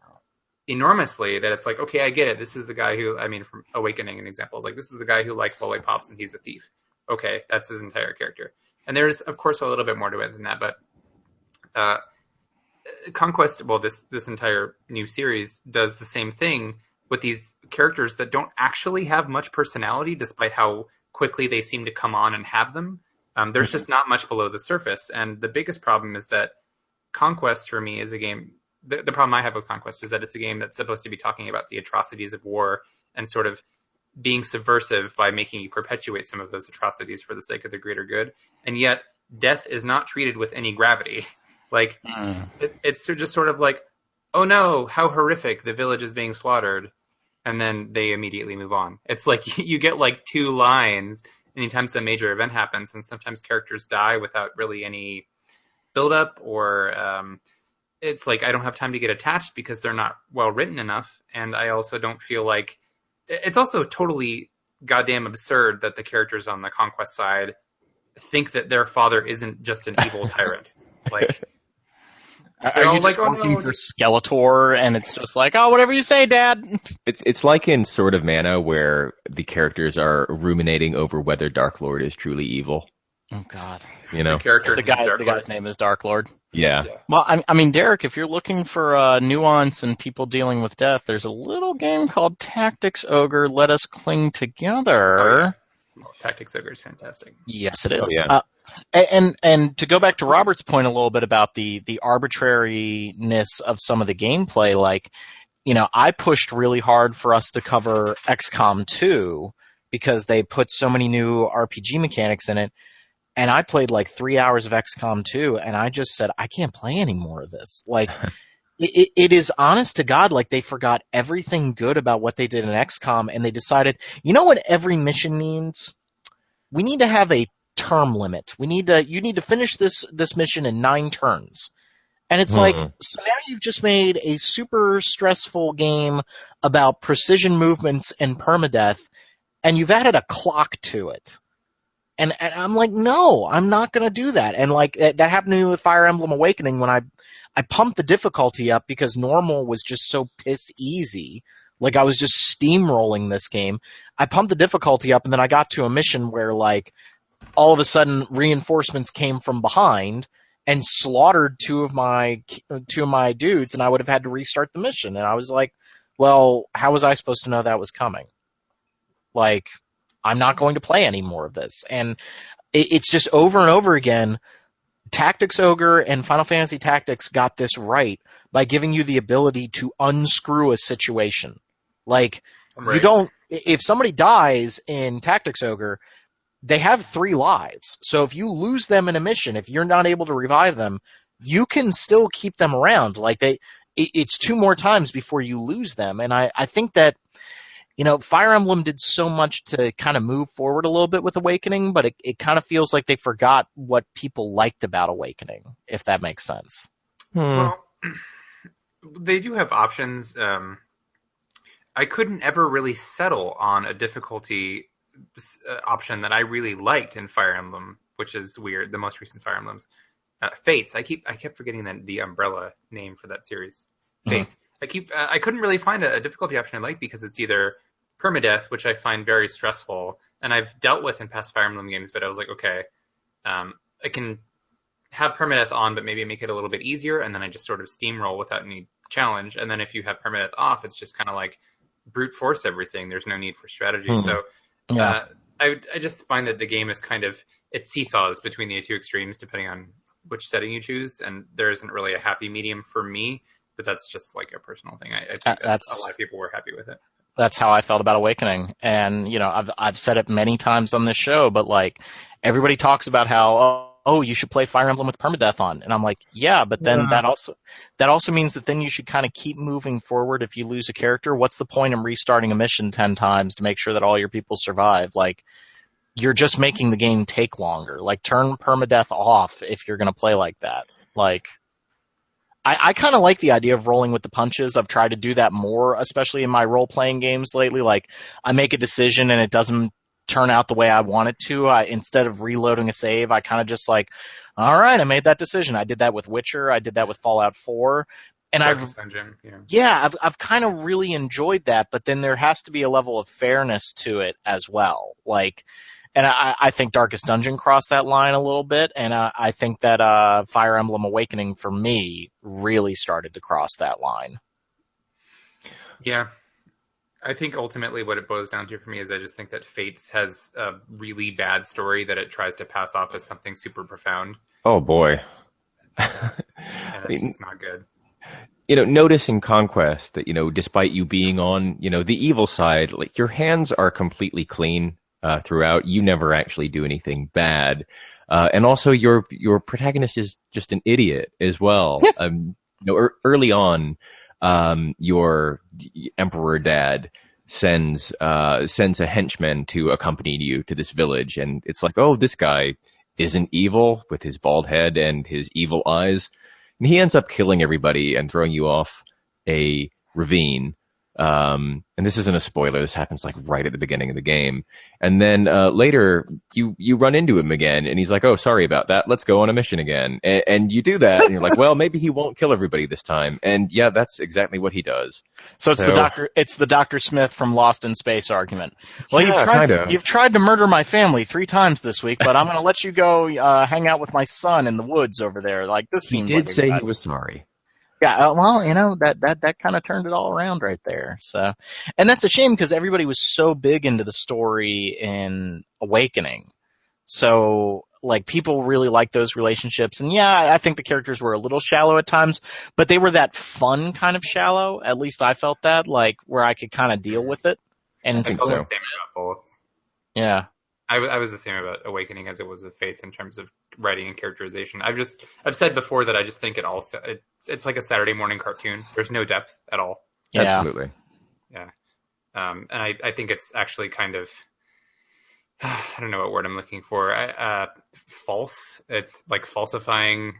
enormously that it's like, okay, I get it. This is the guy who, I mean, from Awakening, an example is like, this is the guy who likes lollipops and he's a thief. Okay, that's his entire character. And there's, of course, a little bit more to it than that, but Conquest, well, this entire new series does the same thing with these characters that don't actually have much personality, despite how quickly they seem to come on and have them. There's just not much below the surface. And the biggest problem is that Conquest, for me, is a game, the problem I have with Conquest is that it's a game that's supposed to be talking about the atrocities of war and sort of being subversive by making you perpetuate some of those atrocities for the sake of the greater good. And yet, death is not treated with any gravity. Like, it's just sort of like, oh no, how horrific, the village is being slaughtered. And then they immediately move on. It's like you get like 2 lines anytime some major event happens, and sometimes characters die without really any build-up, or it's like I don't have time to get attached because they're not well written enough. And I also don't feel like, it's also totally goddamn absurd that the characters on the Conquest side think that their father isn't just an evil tyrant. Like, are you just working for Skeletor, and it's just like, oh, whatever you say, Dad? It's like in Sword of Mana, where the characters are ruminating over whether Dark Lord is truly evil. Oh God! You know, the guy's name is Dark Lord. Yeah. Well, I mean, Derek, if you're looking for nuance and people dealing with death, there's a little game called Tactics Ogre. Let us cling together. Oh, yeah. Well, Tactics Ogre is fantastic. Yes, it is. Oh, yeah. And to go back to Robert's point a little bit about the arbitrariness of some of the gameplay, like, you know, I pushed really hard for us to cover XCOM 2 because they put so many new RPG mechanics in it, and I played like 3 hours of XCOM 2, and I just said, I can't play any more of this. Like, it is honest to God, like they forgot everything good about what they did in XCOM, and they decided, you know what every mission needs? We need to have a term limit. You need to finish this mission in 9 turns. And it's like, so now you've just made a super stressful game about precision movements and permadeath, and you've added a clock to it. And I'm like, no, I'm not going to do that. And like that happened to me with Fire Emblem Awakening when I pumped the difficulty up because normal was just so piss easy. Like I was just steamrolling this game. I pumped the difficulty up, and then I got to a mission where like all of a sudden reinforcements came from behind and slaughtered two of my dudes, and I would have had to restart the mission. And I was like, well, how was I supposed to know that was coming? Like, I'm not going to play any more of this. And it's just over and over again. Tactics Ogre and Final Fantasy Tactics got this right by giving you the ability to unscrew a situation. Like, right. You don't, if somebody dies in Tactics Ogre, they have 3 lives. So if you lose them in a mission, if you're not able to revive them, you can still keep them around. Like it's 2 more times before you lose them. And I think that, Fire Emblem did so much to kind of move forward a little bit with Awakening, but it kind of feels like they forgot what people liked about Awakening, if that makes sense. Well, they do have options. I couldn't ever really settle on a difficulty option that I really liked in Fire Emblem, which is weird. The most recent Fire Emblems, Fates. I kept forgetting the umbrella name for that series, Fates. I couldn't really find a difficulty option I like because it's either permadeath, which I find very stressful, and I've dealt with in past Fire Emblem games, but I was like, okay, I can have permadeath on, but maybe make it a little bit easier, and then I just sort of steamroll without any challenge. And then if you have permadeath off, it's just kind of like brute force everything. There's no need for strategy. So I just find that the game is it seesaws between the 2 extremes depending on which setting you choose, and there isn't really a happy medium for me, but that's just like a personal thing. I think that a lot of people were happy with it. That's how I felt about Awakening. And, I've said it many times on this show, but like everybody talks about how, you should play Fire Emblem with permadeath on. And I'm like, yeah, but then that also means that then you should kind of keep moving forward if you lose a character. What's the point in restarting a mission 10 times to make sure that all your people survive? Like, you're just making the game take longer. Like, turn permadeath off if you're going to play like that. Like, I kind of like the idea of rolling with the punches. I've tried to do that more, especially in my role-playing games lately. Like, I make a decision and it doesn't turn out the way I want it to. Instead of reloading a save, I kind of just like, all right, I made that decision. I did that with Witcher. I did that with Fallout 4. And I've kind of really enjoyed that, but then there has to be a level of fairness to it as well. Like, and I think Darkest Dungeon crossed that line a little bit, and I think that Fire Emblem Awakening, for me, really started to cross that line. Yeah. I think ultimately what it boils down to for me is I just think that Fates has a really bad story that it tries to pass off as something super profound. Oh, boy. And it's just not good. Notice in Conquest that, despite you being on, the evil side, like your hands are completely clean. Throughout, you never actually do anything bad, and also your protagonist is just an idiot as well. Early on, your emperor dad sends a henchman to accompany you to this village, and it's like, oh, this guy isn't evil with his bald head and his evil eyes, and he ends up killing everybody and throwing you off a ravine. And this isn't a spoiler. This happens like right at the beginning of the game. And then, later you run into him again and he's like, oh, sorry about that. Let's go on a mission again. And you do that and you're like, well, maybe he won't kill everybody this time. And yeah, that's exactly what he does. So it's the Dr. Smith from Lost in Space argument. Well, yeah, you've tried to murder my family 3 times this week, but I'm going to let you go, hang out with my son in the woods over there. Like, this seems He did say he was sorry. Yeah, well, that kind of turned it all around right there. So, and that's a shame because everybody was so big into the story in Awakening. So, like, people really liked those relationships. And yeah, I think the characters were a little shallow at times, but they were that fun kind of shallow. At least I felt that, like, where I could kind of deal with it. And I felt the same about both. Yeah. I was the same about Awakening as it was with Fates in terms of writing and characterization. I've said before that I just think it's like a Saturday morning cartoon. There's no depth at all. Yeah. Absolutely. Yeah. And I think it's actually kind of, I don't know what word I'm looking for. False. It's like falsifying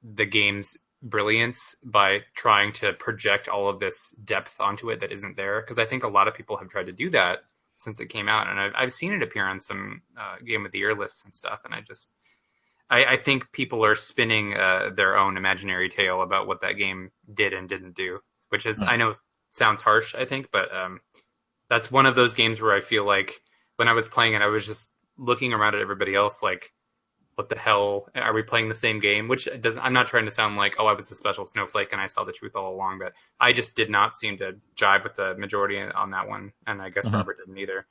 the game's brilliance by trying to project all of this depth onto it that isn't there. Because I think a lot of people have tried to do that since it came out, and I've seen it appear on some Game of the Year lists and stuff, and I think people are spinning their own imaginary tale about what that game did and didn't do, which is, I know sounds harsh, I think, but that's one of those games where I feel like when I was playing it, I was just looking around at everybody else like, what the hell, are we playing the same game? Which I'm not trying to sound like, oh, I was a special snowflake and I saw the truth all along, but I just did not seem to jive with the majority on that one, and I guess Robert didn't either.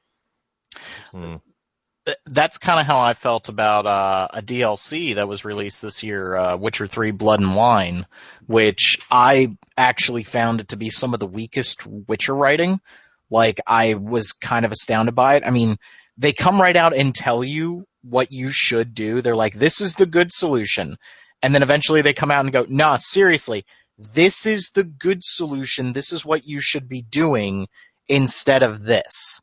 That's kind of how I felt about a DLC that was released this year, Witcher 3 Blood and Wine, which I actually found it to be some of the weakest Witcher writing. Like, I was kind of astounded by it. I mean, they come right out and tell you what you should do. They're like, this is the good solution. And then eventually they come out and go, nah, seriously, this is the good solution. This is what you should be doing instead of this.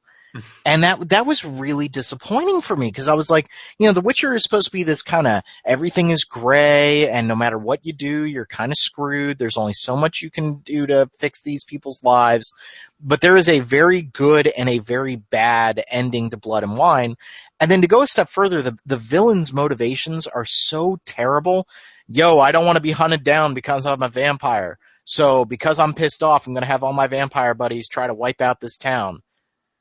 And that was really disappointing for me because I was like, The Witcher is supposed to be this kind of everything is gray and no matter what you do, you're kind of screwed. There's only so much you can do to fix these people's lives. But there is a very good and a very bad ending to Blood and Wine. And then to go a step further, the villain's motivations are so terrible. I don't want to be hunted down because I'm a vampire. So because I'm pissed off, I'm going to have all my vampire buddies try to wipe out this town.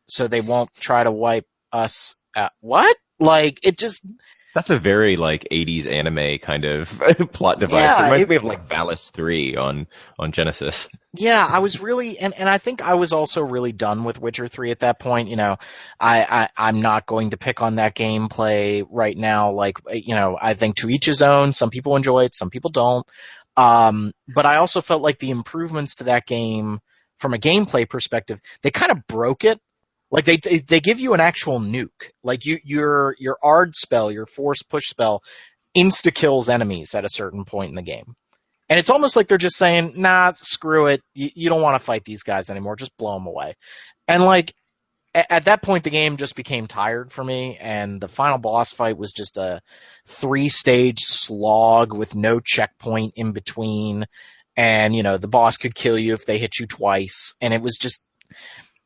So they won't try to wipe us out. What? It just... That's a very, 80s anime kind of plot device. Yeah, it reminds me of, Valis 3 on Genesis. Yeah, I was really... And I think I was also really done with Witcher 3 at that point. I'm not going to pick on that gameplay right now. I think to each his own. Some people enjoy it, some people don't. But I also felt like the improvements to that game, from a gameplay perspective, they kind of broke it. They give you an actual nuke. Your Ard spell, your force push spell, insta kills enemies at a certain point in the game. And it's almost like they're just saying, nah, screw it. You don't want to fight these guys anymore. Just blow them away. And at that point, the game just became tired for me. And the final boss fight was just a 3-stage slog with no checkpoint in between. And, the boss could kill you if they hit you twice. And it was just,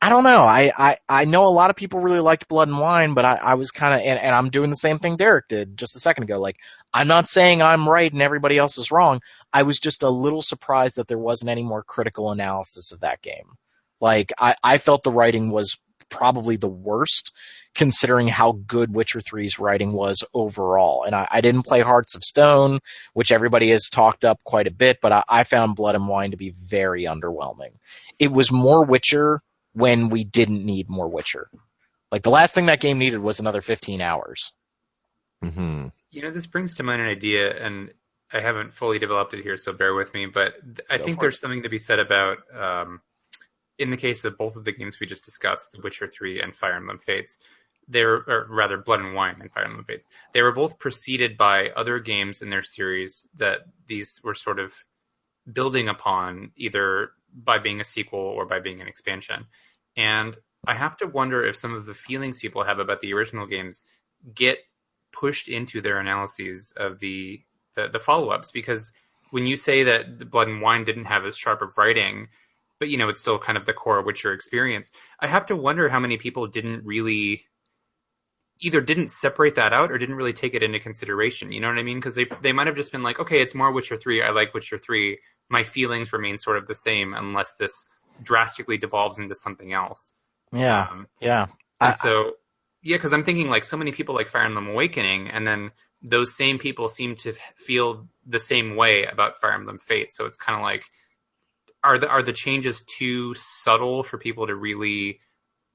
I don't know. I know a lot of people really liked Blood and Wine, but I was kind of, and I'm doing the same thing Derek did just a second ago. I'm not saying I'm right and everybody else is wrong. I was just a little surprised that there wasn't any more critical analysis of that game. I felt the writing was probably the worst, considering how good Witcher 3's writing was overall. And I didn't play Hearts of Stone, which everybody has talked up quite a bit, but I found Blood and Wine to be very underwhelming. It was more Witcher when we didn't need more Witcher. The last thing that game needed was another 15 hours. Mm-hmm. This brings to mind an idea, and I haven't fully developed it here, so bear with me, but I think there's something to be said about, in the case of both of the games we just discussed, The Witcher 3 and Fire Emblem Fates, or rather Blood and Wine and Fire Emblem Fates, they were both preceded by other games in their series that these were sort of building upon, either by being a sequel or by being an expansion. And I have to wonder if some of the feelings people have about the original games get pushed into their analyses of the follow-ups, because when you say that the Blood and Wine didn't have as sharp of writing, but it's still kind of the core Witcher experience, I have to wonder how many people either didn't separate that out or didn't really take it into consideration. You know what I mean? Because they might have just been like, okay, it's more Witcher 3. I like Witcher 3. My feelings remain sort of the same unless this drastically devolves into something else. Yeah, yeah. Because I'm thinking so many people like Fire Emblem Awakening, and then those same people seem to feel the same way about Fire Emblem Fates. So it's kind of are the changes too subtle for people to really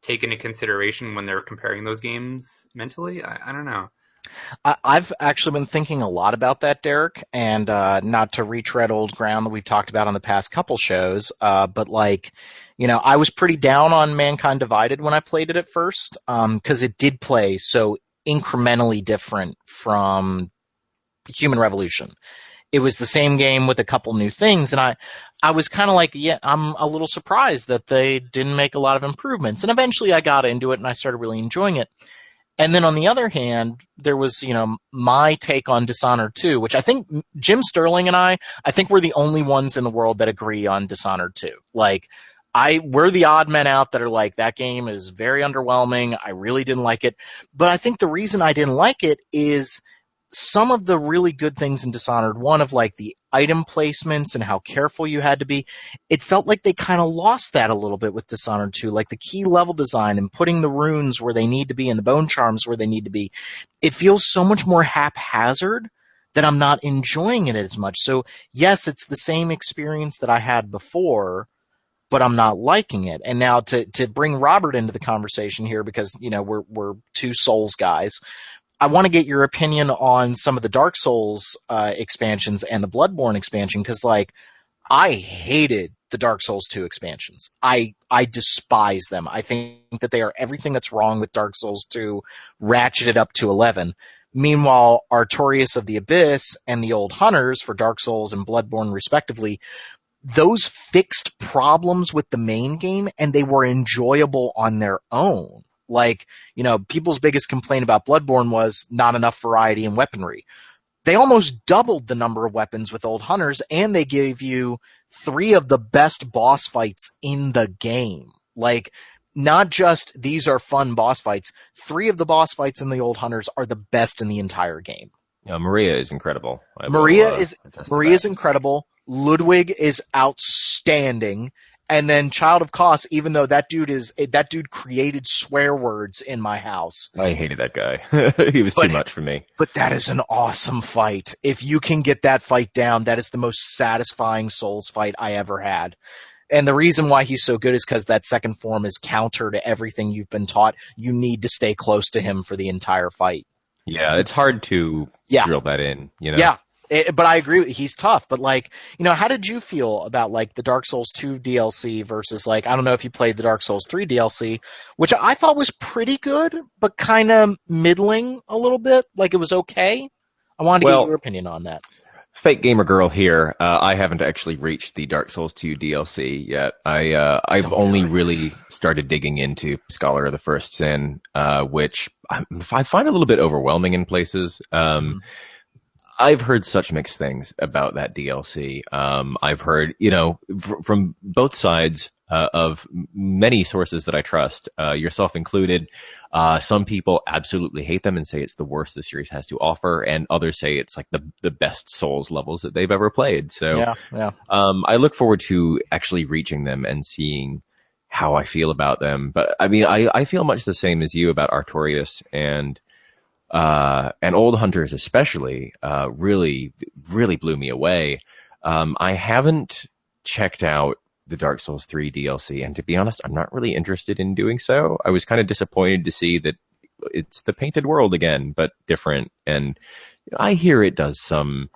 take into consideration when they're comparing those games mentally? I don't know. I've actually been thinking a lot about that, Derek, and not to retread old ground that we've talked about on the past couple shows, but I was pretty down on Mankind Divided when I played it at first, because it did play so incrementally different from Human Revolution. It was the same game with a couple new things, and I was kind of I'm a little surprised that they didn't make a lot of improvements. And eventually I got into it and I started really enjoying it. And then on the other hand, there was, my take on Dishonored 2, which I think Jim Sterling and I think we're the only ones in the world that agree on Dishonored 2. We're the odd men out that are that game is very underwhelming. I really didn't like it. But I think the reason I didn't like it is some of the really good things in Dishonored 1 of the item placements and how careful you had to be, it felt like they kind of lost that a little bit with Dishonored 2, the key level design and putting the runes where they need to be and the bone charms where they need to be. It feels so much more haphazard that I'm not enjoying it as much. So yes, it's the same experience that I had before, but I'm not liking it. And now to bring Robert into the conversation here, because we're two Souls guys, I want to get your opinion on some of the Dark Souls expansions and the Bloodborne expansion, because I hated the Dark Souls 2 expansions. I despise them. I think that they are everything that's wrong with Dark Souls 2 ratcheted up to 11. Meanwhile, Artorias of the Abyss and the Old Hunters for Dark Souls and Bloodborne respectively, those fixed problems with the main game and they were enjoyable on their own. Like, people's biggest complaint about Bloodborne was not enough variety in weaponry. They almost doubled the number of weapons with Old Hunters, and they gave you 3 of the best boss fights in the game. Like, not just these are fun boss fights. 3 of the boss fights in the Old Hunters are the best in the entire game. Maria is incredible. Maria is incredible. Ludwig is outstanding. And then Child of Kos, even though that dude created swear words in my house. I hated that guy. He was too much for me. But that is an awesome fight. If you can get that fight down, that is the most satisfying Souls fight I ever had. And the reason why he's so good is because that second form is counter to everything you've been taught. You need to stay close to him for the entire fight. Yeah, it's hard to drill that in, Yeah. But I agree, he's tough. But how did you feel about the Dark Souls 2 DLC versus I don't know if you played the Dark Souls 3 DLC, which I thought was pretty good, but kind of middling a little bit. It was okay. I wanted to get your opinion on that. Fake gamer girl here. I haven't actually reached the Dark Souls 2 DLC yet. I've only really started digging into Scholar of the First Sin, which I find a little bit overwhelming in places. I've heard such mixed things about that DLC. I've heard, from both sides of many sources that I trust, yourself included. Some people absolutely hate them and say it's the worst the series has to offer, and others say it's the best Souls levels that they've ever played. So yeah. I look forward to actually reaching them and seeing how I feel about them. But I mean, I feel much the same as you about Artorias and Old Hunters especially, really, really blew me away. I haven't checked out the Dark Souls 3 DLC, and to be honest, I'm not really interested in doing so. I was kind of disappointed to see that it's the Painted World again, but different. And I hear it does some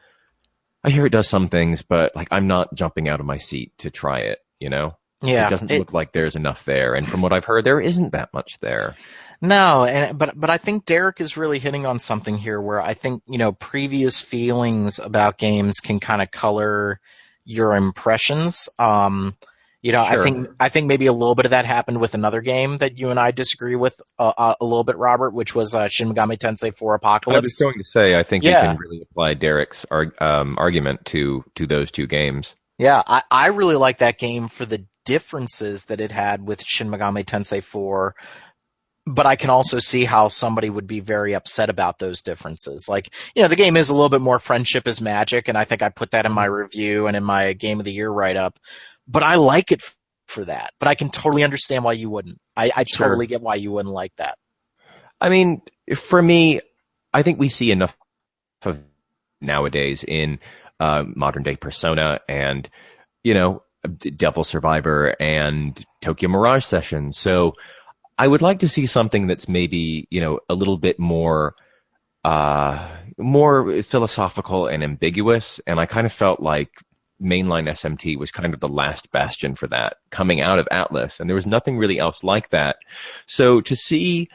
things, but I'm not jumping out of my seat to try it, Yeah. It doesn't look like there's enough there. And from what I've heard, there isn't that much there. No, but I think Derek is really hitting on something here where I think, previous feelings about games can kind of color your impressions. Sure. I think maybe a little bit of that happened with another game that you and I disagree with a little bit, Robert, which was Shin Megami Tensei 4 Apocalypse. I was going to say, I think you can really apply Derek's argument to those two games. Yeah, I really like that game for the differences that it had with Shin Megami Tensei 4, but I can also see how somebody would be very upset about those differences. The game is a little bit more friendship is magic, and I think I put that in my review and in my Game of the Year write-up, but I like it for that. But I can totally understand why you wouldn't. I totally get why you wouldn't like that. I mean, for me, I think we see enough of nowadays in modern-day Persona and, Devil Survivor and Tokyo Mirage Sessions. So I would like to see something that's maybe, a little bit more philosophical and ambiguous. And I kind of felt like mainline SMT was kind of the last bastion for that coming out of Atlas. And there was nothing really else like that. So to see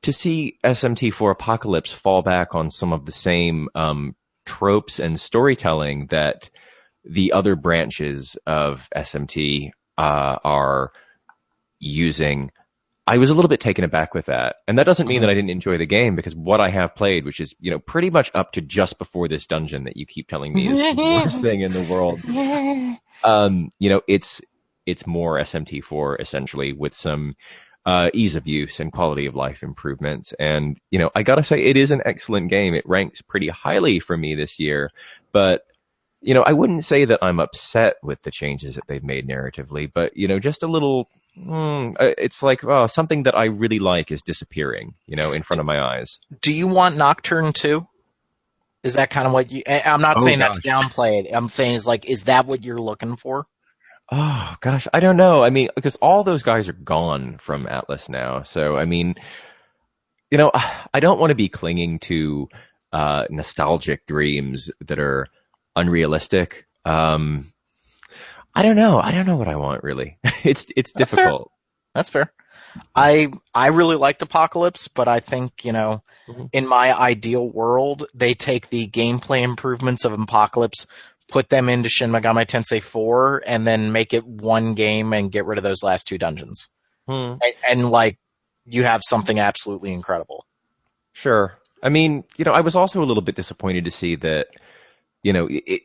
SMT 4 Apocalypse fall back on some of the same tropes and storytelling that the other branches of SMT are using, I was a little bit taken aback with that. And that doesn't mean that I didn't enjoy the game, because what I have played, which is, pretty much up to just before this dungeon that you keep telling me is the worst thing in the world. It's more SMT4 essentially, with some ease of use and quality of life improvements. And, I gotta say, it is an excellent game. It ranks pretty highly for me this year, but I wouldn't say that I'm upset with the changes that they've made narratively, but, just a little, it's like, something that I really like is disappearing, in front of my eyes. Do you want Nocturne 2? Is that kind of what you, I'm not saying that to downplay it. I'm saying is that what you're looking for? Oh, gosh, I don't know. I mean, because all those guys are gone from Atlas now. So, I mean, I don't want to be clinging to nostalgic dreams that are unrealistic. I don't know. I don't know what I want really. It's That's fair. difficult. That's fair. I really liked Apocalypse, but I think, Mhm. in my ideal world, they take the gameplay improvements of Apocalypse, put them into Shin Megami Tensei 4, and then make it one game and get rid of those last two dungeons. Hmm. And like, you have something absolutely incredible. Sure. I mean, I was also a little bit disappointed to see that, it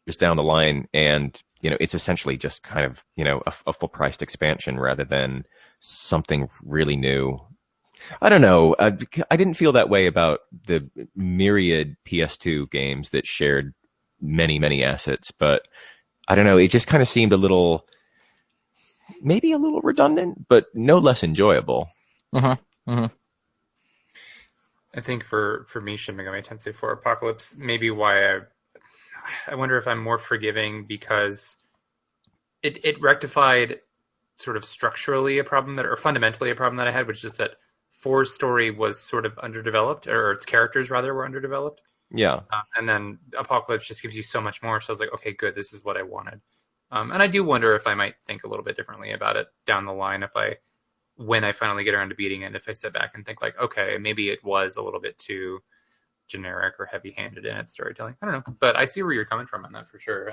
just down the line and, it's essentially just kind of, a full-priced expansion rather than something really new. I don't know. I didn't feel that way about the myriad PS2 games that shared many, many assets, but I don't know. It just kind of seemed maybe a little redundant, but no less enjoyable. Mm-hmm. Mm-hmm. I think for me, Shin Megami Tensei 4 Apocalypse, maybe why I wonder if I'm more forgiving because it rectified sort of structurally a problem or fundamentally a problem that I had, which is that 4's story was sort of underdeveloped, or its characters rather were underdeveloped. Yeah. And then Apocalypse just gives you so much more. So I was like, okay, good, this is what I wanted. And I do wonder if I might think a little bit differently about it down the line when I finally get around to beating it, if I sit back and think like, okay, maybe it was a little bit too generic or heavy-handed in its storytelling. I don't know, but I see where you're coming from on that for sure.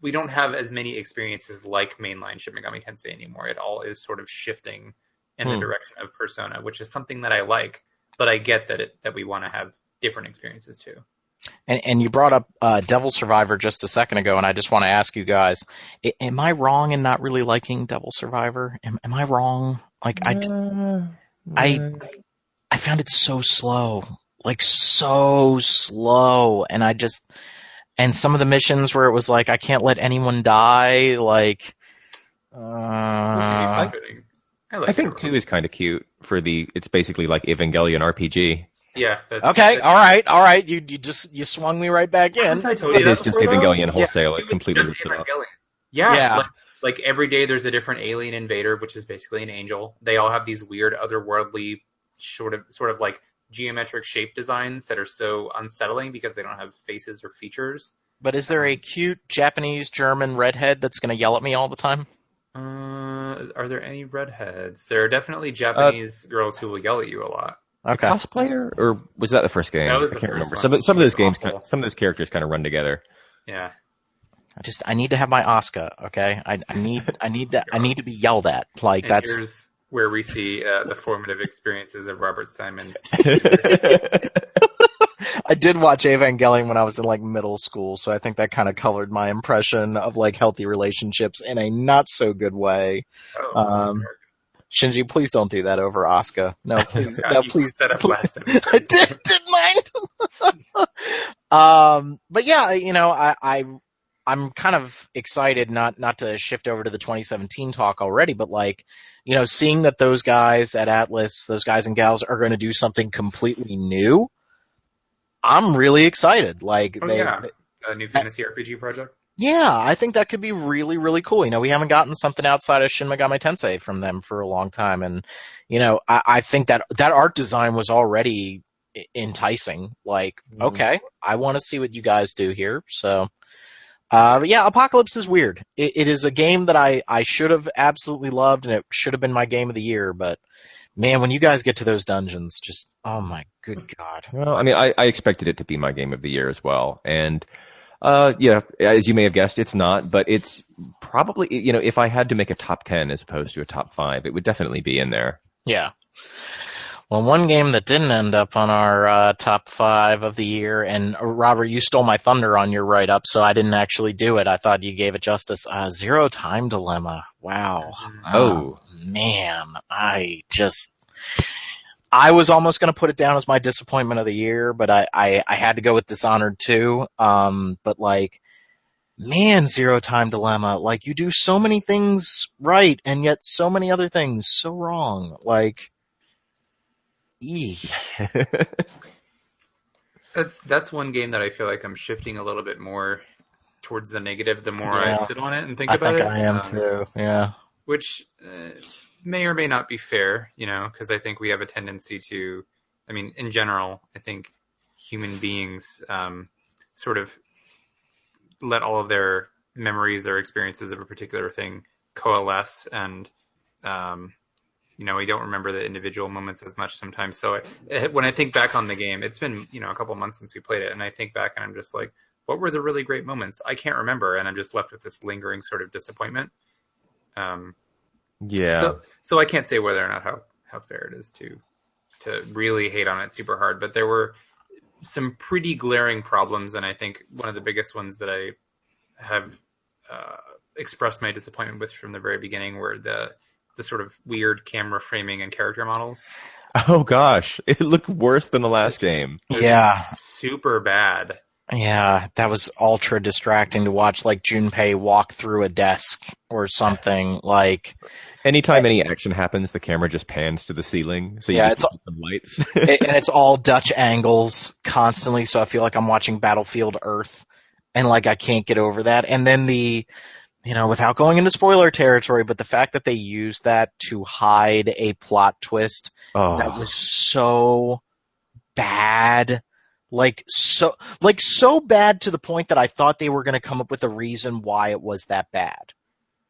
We don't have as many experiences like mainline Shin Megami Tensei anymore. It all is sort of shifting in the direction of Persona, which is something that I like, but I get that we want to have different experiences too. And you brought up Devil Survivor just a second ago, and I just want to ask you guys, am I wrong in not really liking Devil Survivor? Am I wrong? Like, I I found it so slow, like so slow, and some of the missions where it was like I can't let anyone die, like, I like I think it. 2 is kind of cute it's basically like Evangelion RPG. Yeah. okay, all right, you swung me right back in. I told you It that is just before, though? Evangelion wholesale. Yeah, It completely just rips it off. Evangelion. Yeah. Yeah. Like every day there's a different alien invader, which is basically an angel. They all have these weird otherworldly sort of like geometric shape designs that are so unsettling because they don't have faces or features. But is there a cute Japanese German redhead that's going to yell at me all the time? Are there any redheads? There are definitely Japanese girls who will yell at you a lot. Okay. Cosplayer, or was that the first game? That was the I can't first remember. one. Some of those It was games, awful. some of those characters kind of run together. Yeah. I need to have my Asuka, okay? I need to be yelled at. Like, And that's here's where we see the formative experiences of Robert Simons. I did watch Evangelion when I was in like middle school, so I think that kind of colored my impression of like healthy relationships in a not so good way. Oh, Shinji, please don't do that over Asuka. No, please, God, no, you please. set up last time. I didn't mind. But yeah, I'm kind of excited not to shift over to the 2017 talk already, but like, seeing that those guys at Atlas, those guys and gals are going to do something completely new. I'm really excited. Like, A new fantasy RPG project. yeah, I think that could be really, really cool. We haven't gotten something outside of Shin Megami Tensei from them for a long time, and I think that art design was already enticing. Like, okay, I want to see what you guys do here. So, but yeah, Apocalypse is weird. It is a game that I should have absolutely loved, and it should have been my game of the year. But man, when you guys get to those dungeons, just oh my good god. Well, I mean, I expected it to be my game of the year as well, and yeah, as you may have guessed, it's not, but it's probably, if I had to make a top 10 as opposed to a top 5, it would definitely be in there. Yeah. Well, one game that didn't end up on our top 5 of the year, and Robert, you stole my thunder on your write-up, so I didn't actually do it. I thought you gave it justice. Zero Time Dilemma. Wow. Oh. Man, I was almost going to put it down as my disappointment of the year, but I had to go with Dishonored 2. But like, man, Zero Time Dilemma, like you do so many things right and yet so many other things so wrong. Like, That's one game that I feel like I'm shifting a little bit more towards the negative the more I sit on it and think about it. I am too. Yeah. Which may or may not be fair, because I think we have a tendency to, I mean, in general, I think human beings sort of let all of their memories or experiences of a particular thing coalesce, and we don't remember the individual moments as much sometimes. So when I think back on the game, it's been a couple months since we played it, and I think back and I'm just like, what were the really great moments? I can't remember, and I'm just left with this lingering sort of disappointment. Yeah. So I can't say whether or not how fair it is to really hate on it super hard, but there were some pretty glaring problems, and I think one of the biggest ones that I have expressed my disappointment with from the very beginning were the sort of weird camera framing and character models. Oh gosh, it looked worse than the last game. Yeah. Super bad. Yeah, that was ultra distracting to watch, like Junpei walk through a desk or something. Like, Anytime any action happens, the camera just pans to the ceiling, so you Yeah, just see some lights. and it's all Dutch angles constantly, so I feel like I'm watching Battlefield Earth, and like I can't get over that. And then without going into spoiler territory, but the fact that they used that to hide a plot twist that was so bad. So bad to the point that I thought they were going to come up with a reason why it was that bad.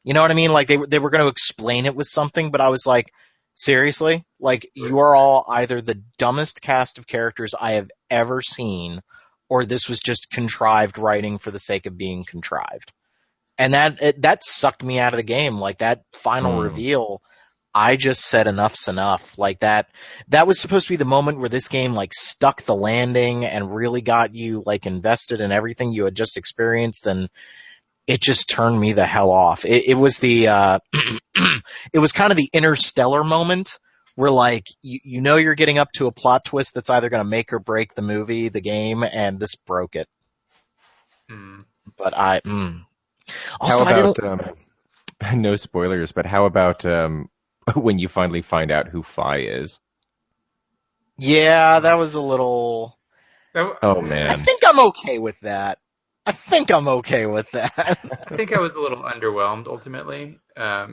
You know what I mean? Like they were going to explain it with something, but I was like, seriously? Like, you are all either the dumbest cast of characters I have ever seen, or this was just contrived writing for the sake of being contrived. And that sucked me out of the game. Like, that final reveal, I just said enough's enough. Like, that was supposed to be the moment where this game like stuck the landing and really got you like invested in everything you had just experienced, and it just turned me the hell off. It was the it was kind of the Interstellar moment where like you're getting up to a plot twist that's either going to make or break the movie, the game, and this broke it. But also, how about no spoilers? But how about when you finally find out who Fi is? Yeah, that was a little. Oh man, I think I'm okay with that. I think I was a little underwhelmed ultimately. I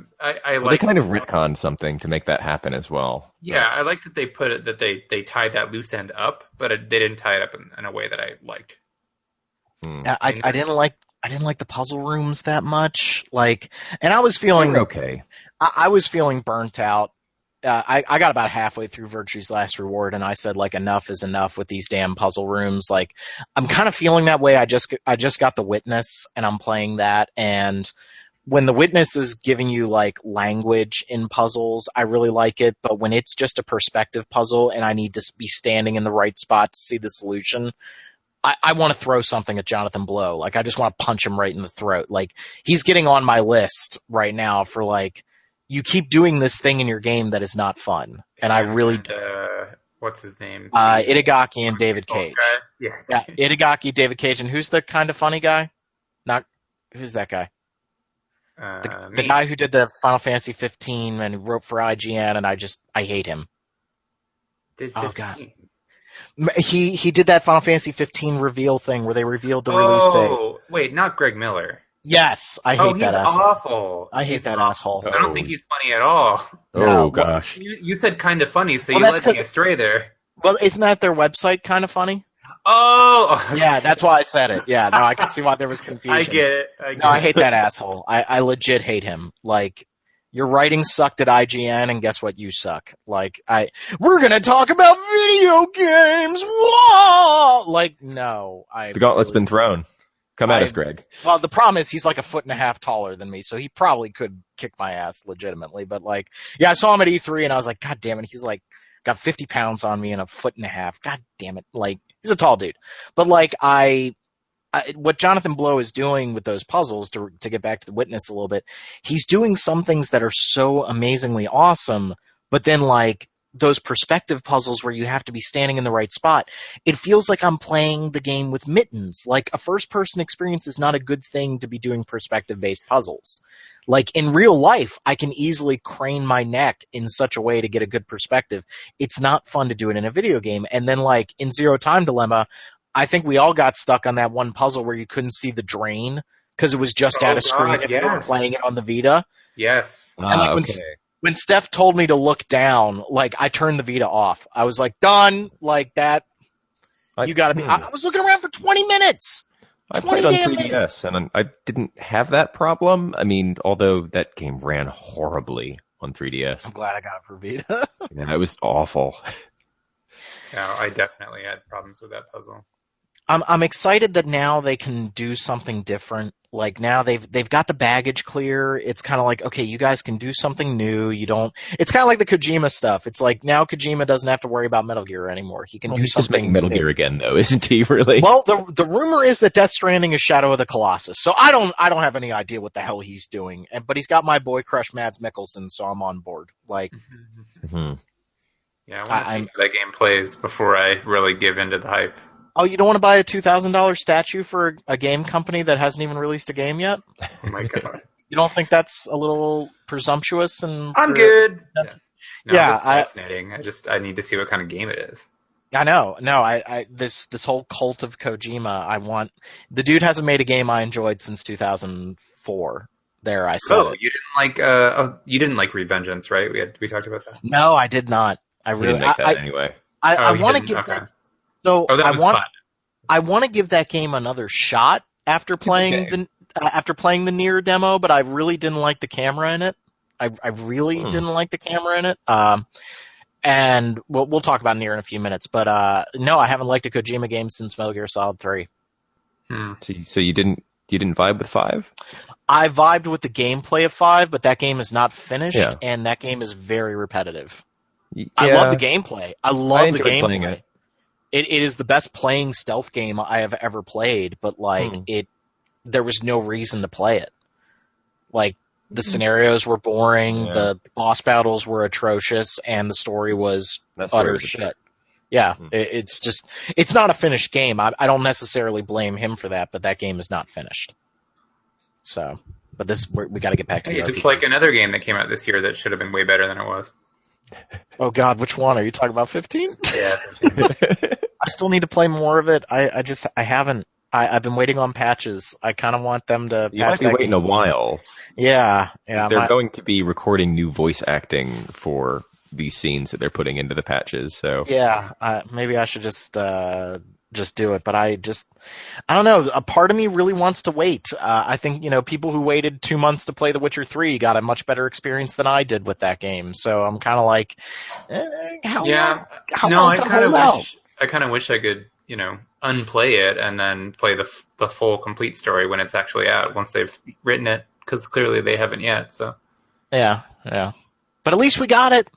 they kind of retconned something to make that happen as well. Yeah, I like that they put it that they tied that loose end up, but they didn't tie it up in a way that I liked. I didn't like the puzzle rooms that much. Like, and I was feeling okay. I was feeling burnt out. I got about halfway through Virtue's Last Reward, and I said, like, enough is enough with these damn puzzle rooms. Like, I'm kind of feeling that way. I just got The Witness, and I'm playing that. And when The Witness is giving you, like, language in puzzles, I really like it. But when it's just a perspective puzzle and I need to be standing in the right spot to see the solution, I want to throw something at Jonathan Blow. Like, I just want to punch him right in the throat. Like, he's getting on my list right now for, like, you keep doing this thing in your game that is not fun. And I really... what's his name? Itagaki and David Cage. Yeah, Itagaki, David Cage. And who's the kind of funny guy? Who's that guy? The guy who did the Final Fantasy 15 and wrote for IGN, and I hate him. Oh, God. He did that Final Fantasy 15 reveal thing where they revealed the release date. Oh, wait, not Greg Miller. Yes, I hate that asshole. Awful. I hate that asshole. I don't think he's funny at all. Oh, gosh. You said kind of funny, so you led me astray there. Well, isn't that their website, Kind of Funny? Oh! Yeah, that's why I said it. Yeah, no, I can see why there was confusion. I get it. I hate that asshole. I legit hate him. Like, your writing sucked at IGN, and guess what? You suck. Like, we're gonna talk about video games! Whoa! Like, no. The gauntlet's been thrown. Come at us, Greg. Well, the problem is he's like 1.5 feet taller than me, so he probably could kick my ass legitimately. But like, yeah, I saw him at E3 and I was like, God damn it, he's like got 50 pounds on me and 1.5 feet. God damn it, like he's a tall dude. But like, what Jonathan Blow is doing with those puzzles, to get back to The Witness a little bit, he's doing some things that are so amazingly awesome, but then like those perspective puzzles where you have to be standing in the right spot, it feels like I'm playing the game with mittens. Like, a first-person experience is not a good thing to be doing perspective-based puzzles. Like, in real life, I can easily crane my neck in such a way to get a good perspective. It's not fun to do it in a video game. And then, like, in Zero Time Dilemma, I think we all got stuck on that one puzzle where you couldn't see the drain because it was just out of screen if you were playing it on the Vita. Yes. And like, when Steph told me to look down, like, I turned the Vita off. I was like, done, like that. You gotta be. I was looking around for 20 minutes. I played on 20 damn 3DS, and I didn't have that problem. I mean, although that game ran horribly on 3DS. I'm glad I got it for Vita. Yeah, it was awful. Yeah, I definitely had problems with that puzzle. I'm excited that now they can do something different. Like now they've got the baggage clear. It's kind of like, okay, you guys can do something new. You don't. It's kind of like the Kojima stuff. It's like now Kojima doesn't have to worry about Metal Gear anymore. He can do He's just something making Metal new. Gear again, though, isn't he? Really? Well, the rumor is that Death Stranding is Shadow of the Colossus. So I don't have any idea what the hell he's doing. But he's got my boy Crush Mads Mikkelsen, so I'm on board. Like, hmm Yeah, I want to see how that game plays before I really give into the hype. oh, you don't want to buy a $2,000 statue for a game company that hasn't even released a game yet? Oh my god. You don't think that's a little presumptuous? And I'm good. Yeah. No, Yeah, it's fascinating. I need to see what kind of game it is. I know. No, this whole cult of Kojima. The dude hasn't made a game I enjoyed since 2004. There, I said it. You didn't like Revengeance, right? We talked about that. No, I did not. I We really. didn't make that anyway. I you want to didn't? give Okay. that. So Oh, that was fun. I want to give that game another shot after playing the Nier demo, but I really didn't like the camera in it. I really didn't like the camera in it. And we'll talk about Nier in a few minutes. But no, I haven't liked a Kojima game since Metal Gear Solid 3. So you didn't vibe with 5? I vibed with the gameplay of 5, but that game is not finished, Yeah. and that game is very repetitive. Yeah. I love the gameplay. I love the enjoyed playing gameplay. it. It is the best playing stealth game I have ever played, but there was no reason to play it. Like, the scenarios were boring, the boss battles were atrocious, and the story was utter shit. Yeah, it's not a finished game. I don't necessarily blame him for that, but that game is not finished. So, but we got to get back to Just like another game that came out this year that should have been way better than it was. Oh God, which one are you talking about? 15? Yeah. I still need to play more of it. I haven't. I've been waiting on patches. I kind of want them to. You might be waiting a while. Yeah. They're going to be recording new voice acting for these scenes that they're putting into the patches. So yeah, maybe I should just do it. But I don't know. A part of me really wants to wait. I think people who waited 2 months to play The Witcher 3 got a much better experience than I did with that game. So I'm kind of like, how long I kind of wish I could unplay it and then play the full complete story when it's actually out once they've written it, because clearly they haven't yet. So yeah. But at least we got it.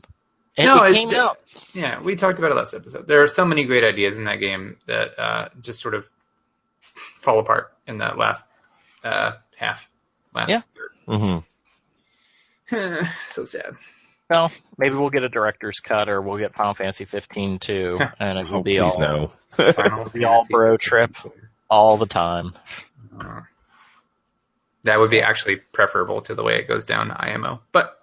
It came out. Yeah, we talked about it last episode. There are so many great ideas in that game that just sort of fall apart in that last half. Last third. So sad. Well, maybe we'll get a director's cut, or we'll get Final Fantasy 15 too, and it will be all bro trip all the time. That would be actually preferable to the way it goes down IMO. But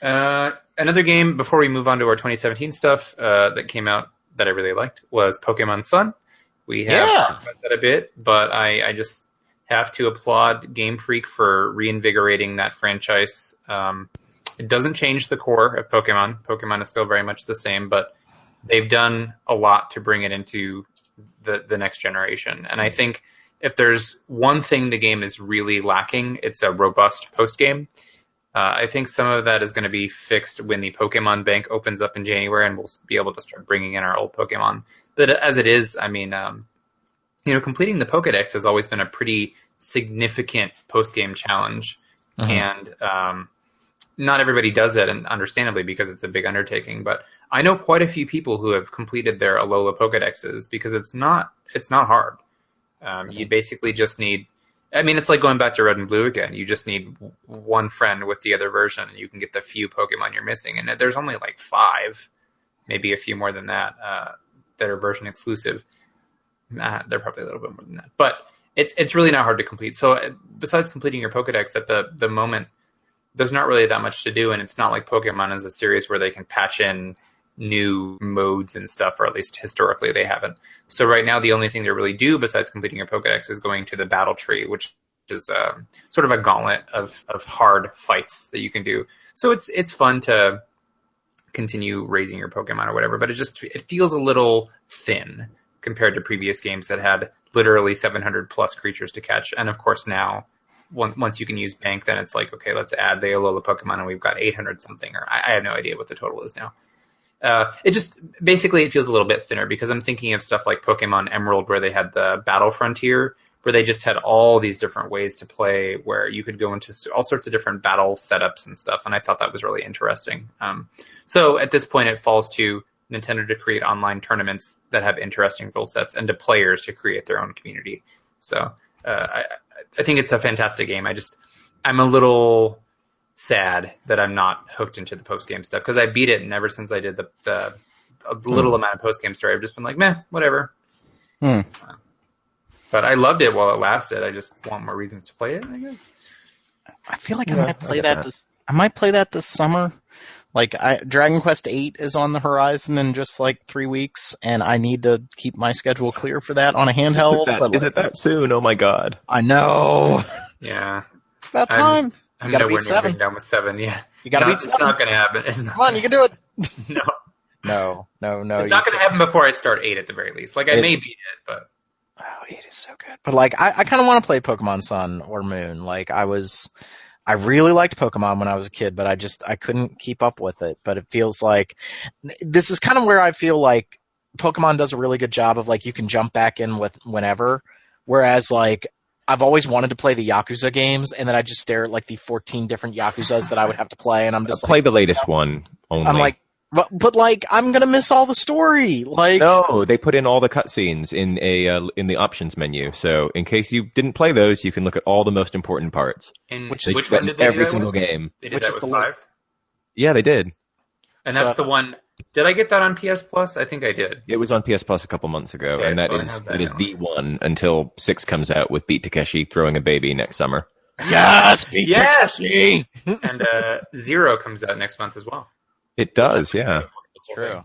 another game before we move on to our 2017 stuff that came out that I really liked was Pokemon Sun. We have talked about that a bit, but I just have to applaud Game Freak for reinvigorating that franchise. It doesn't change the core of Pokemon. Pokemon is still very much the same, but they've done a lot to bring it into the next generation. And I think if there's one thing the game is really lacking, it's a robust post-game. I think some of that is going to be fixed when the Pokemon Bank opens up in January, and we'll be able to start bringing in our old Pokemon. But as it is, I mean, completing the Pokedex has always been a pretty significant post-game challenge. And not everybody does it, and understandably, because it's a big undertaking. But I know quite a few people who have completed their Alola Pokedexes because it's not hard. You basically just need, it's like going back to Red and Blue again. You just need one friend with the other version, and you can get the few Pokemon you're missing. And there's only like 5, maybe a few more than that, that are version exclusive. They're probably a little bit more than that. But it's really not hard to complete. So besides completing your Pokedex at the moment, there's not really that much to do, and it's not like Pokemon is a series where they can patch in new modes and stuff, or at least historically they haven't. So right now the only thing they really do besides completing your Pokedex is going to the battle tree, which is sort of a gauntlet of hard fights that you can do. So it's fun to continue raising your Pokemon or whatever, but it feels a little thin compared to previous games that had literally 700 plus creatures to catch. And of course now, once you can use Bank, then it's like, okay, let's add the Alola Pokemon, and we've got 800 something, or I have no idea what the total is now. It just, basically it feels a little bit thinner, because I'm thinking of stuff like Pokemon Emerald, where they had the Battle Frontier, where they just had all these different ways to play, where you could go into all sorts of different battle setups and stuff, and I thought that was really interesting. So at this point, it falls to Nintendo to create online tournaments that have interesting rule sets, and to players to create their own community. So I think it's a fantastic game. I'm a little sad that I'm not hooked into the post-game stuff, because I beat it, and ever since I did the little amount of post-game story, I've just been like, meh, whatever. But I loved it while it lasted. I just want more reasons to play it, I guess. I feel like I might play that this summer. Like, Dragon Quest VIII is on the horizon in just like 3 weeks, and I need to keep my schedule clear for that on a handheld. Is it that soon? Oh my god! I know. Yeah, it's about time. I'm you gotta nowhere beat near 7. being done with 7. Yeah, you gotta beat 7. It's not gonna happen. Come on, you can do it. No. No. It's not gonna happen before I start 8 at the very least. Like, I may beat it, but. Oh, 8 is so good. But like, I kind of want to play Pokemon Sun or Moon. Like, I really liked Pokemon when I was a kid, but I couldn't keep up with it. But it feels like this is kind of where I feel like Pokemon does a really good job of, like, you can jump back in with whenever. Whereas, like, I've always wanted to play the Yakuza games, and then I just stare at, like, the 14 different Yakuzas that I would have to play, and I'm just play the latest one only. I'm like, but like, I'm gonna miss all the story. Like, no, they put in all the cutscenes in the options menu. So in case you didn't play those, you can look at all the most important parts. Which one did they every do single with? game. They did that with 5? Yeah, they did. And that's the one. Did I get that on PS Plus? I think I did. It was on PS Plus a couple months ago, Okay, and so it is the one until 6 comes out with Beat Takeshi throwing a baby next summer. Yes, Beat Takeshi. And 0 comes out next month as well. It does, yeah. It's true.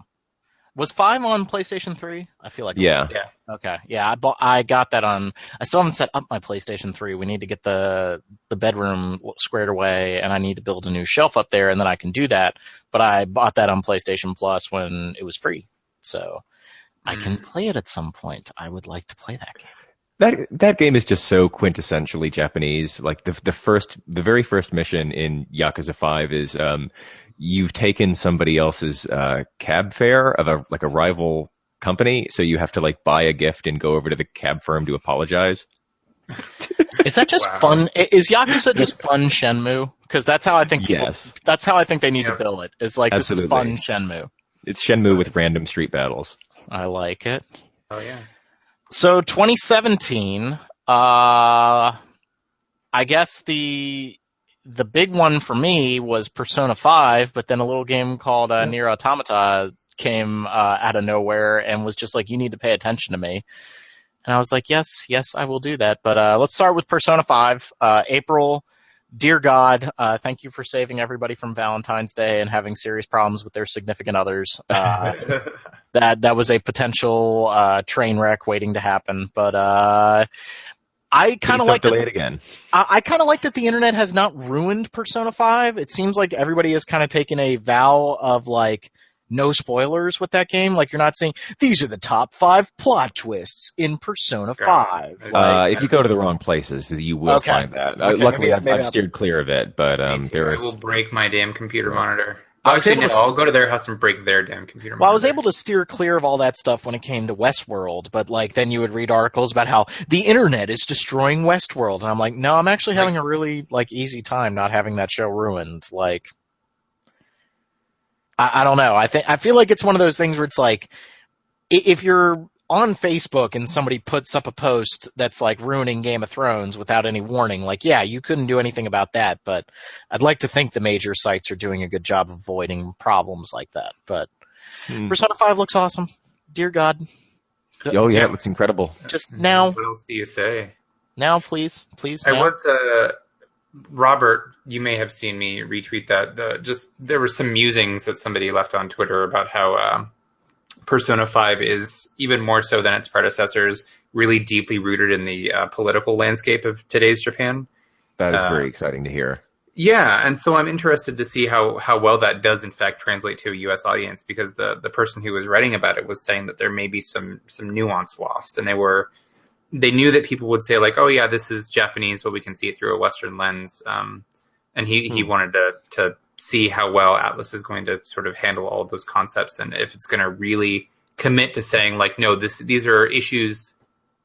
Was 5 on PlayStation 3? I feel like yeah. Okay. Yeah, I got that on. I still haven't set up my PlayStation 3. We need to get the bedroom squared away, and I need to build a new shelf up there, and then I can do that. But I bought that on PlayStation Plus when it was free, so I can play it at some point. I would like to play that game. That game is just so quintessentially Japanese. Like the very first mission in Yakuza 5 is you've taken somebody else's cab fare of a rival company, so you have to like buy a gift and go over to the cab firm to apologize. Is that just fun? Is Yakuza just fun Shenmue? Because that's how I think that's how I think they need to bill it. It's like, Absolutely. This is fun Shenmue. It's Shenmue with random street battles. I like it. Oh yeah. So 2017, I guess the big one for me was Persona 5, but then a little game called Nier Automata came out of nowhere and was just like, you need to pay attention to me. And I was like, yes, I will do that. But let's start with Persona 5. April, dear God, thank you for saving everybody from Valentine's Day and having serious problems with their significant others. That was a potential train wreck waiting to happen. But I kind of like delay it again. I kind of like that the internet has not ruined Persona 5. It seems like everybody has kind of taken a vow of like no spoilers with that game. Like, you're not saying these are the top 5 plot twists in Persona 5. If you go to the wrong places, you will find that. Luckily, I've steered clear of it, but I will break my damn computer monitor. I'll go to their house and break their damn computer monitor. Well, I was able to steer clear of all that stuff when it came to Westworld, but like then you would read articles about how the internet is destroying Westworld, and I'm like, no, I'm actually having a really like easy time not having that show ruined. Like, I don't know. I feel like it's one of those things where it's like, if you're on Facebook and somebody puts up a post that's like ruining Game of Thrones without any warning, like, yeah, you couldn't do anything about that, but I'd like to think the major sites are doing a good job of avoiding problems like that. But Persona 5 looks awesome. Dear God. Oh, yeah, it looks incredible. Just now. What else do you say? Now, please. Robert, you may have seen me retweet that. There were some musings that somebody left on Twitter about how Persona 5 is, even more so than its predecessors, really deeply rooted in the political landscape of today's Japan. That is very exciting to hear. Yeah, and so I'm interested to see how well that does in fact translate to a U.S. audience, because the person who was writing about it was saying that there may be some nuance lost, and they knew that people would say like, oh yeah, this is Japanese, but we can see it through a Western lens, and he wanted to see how well Atlas is going to sort of handle all of those concepts, and if it's going to really commit to saying like, no, these are issues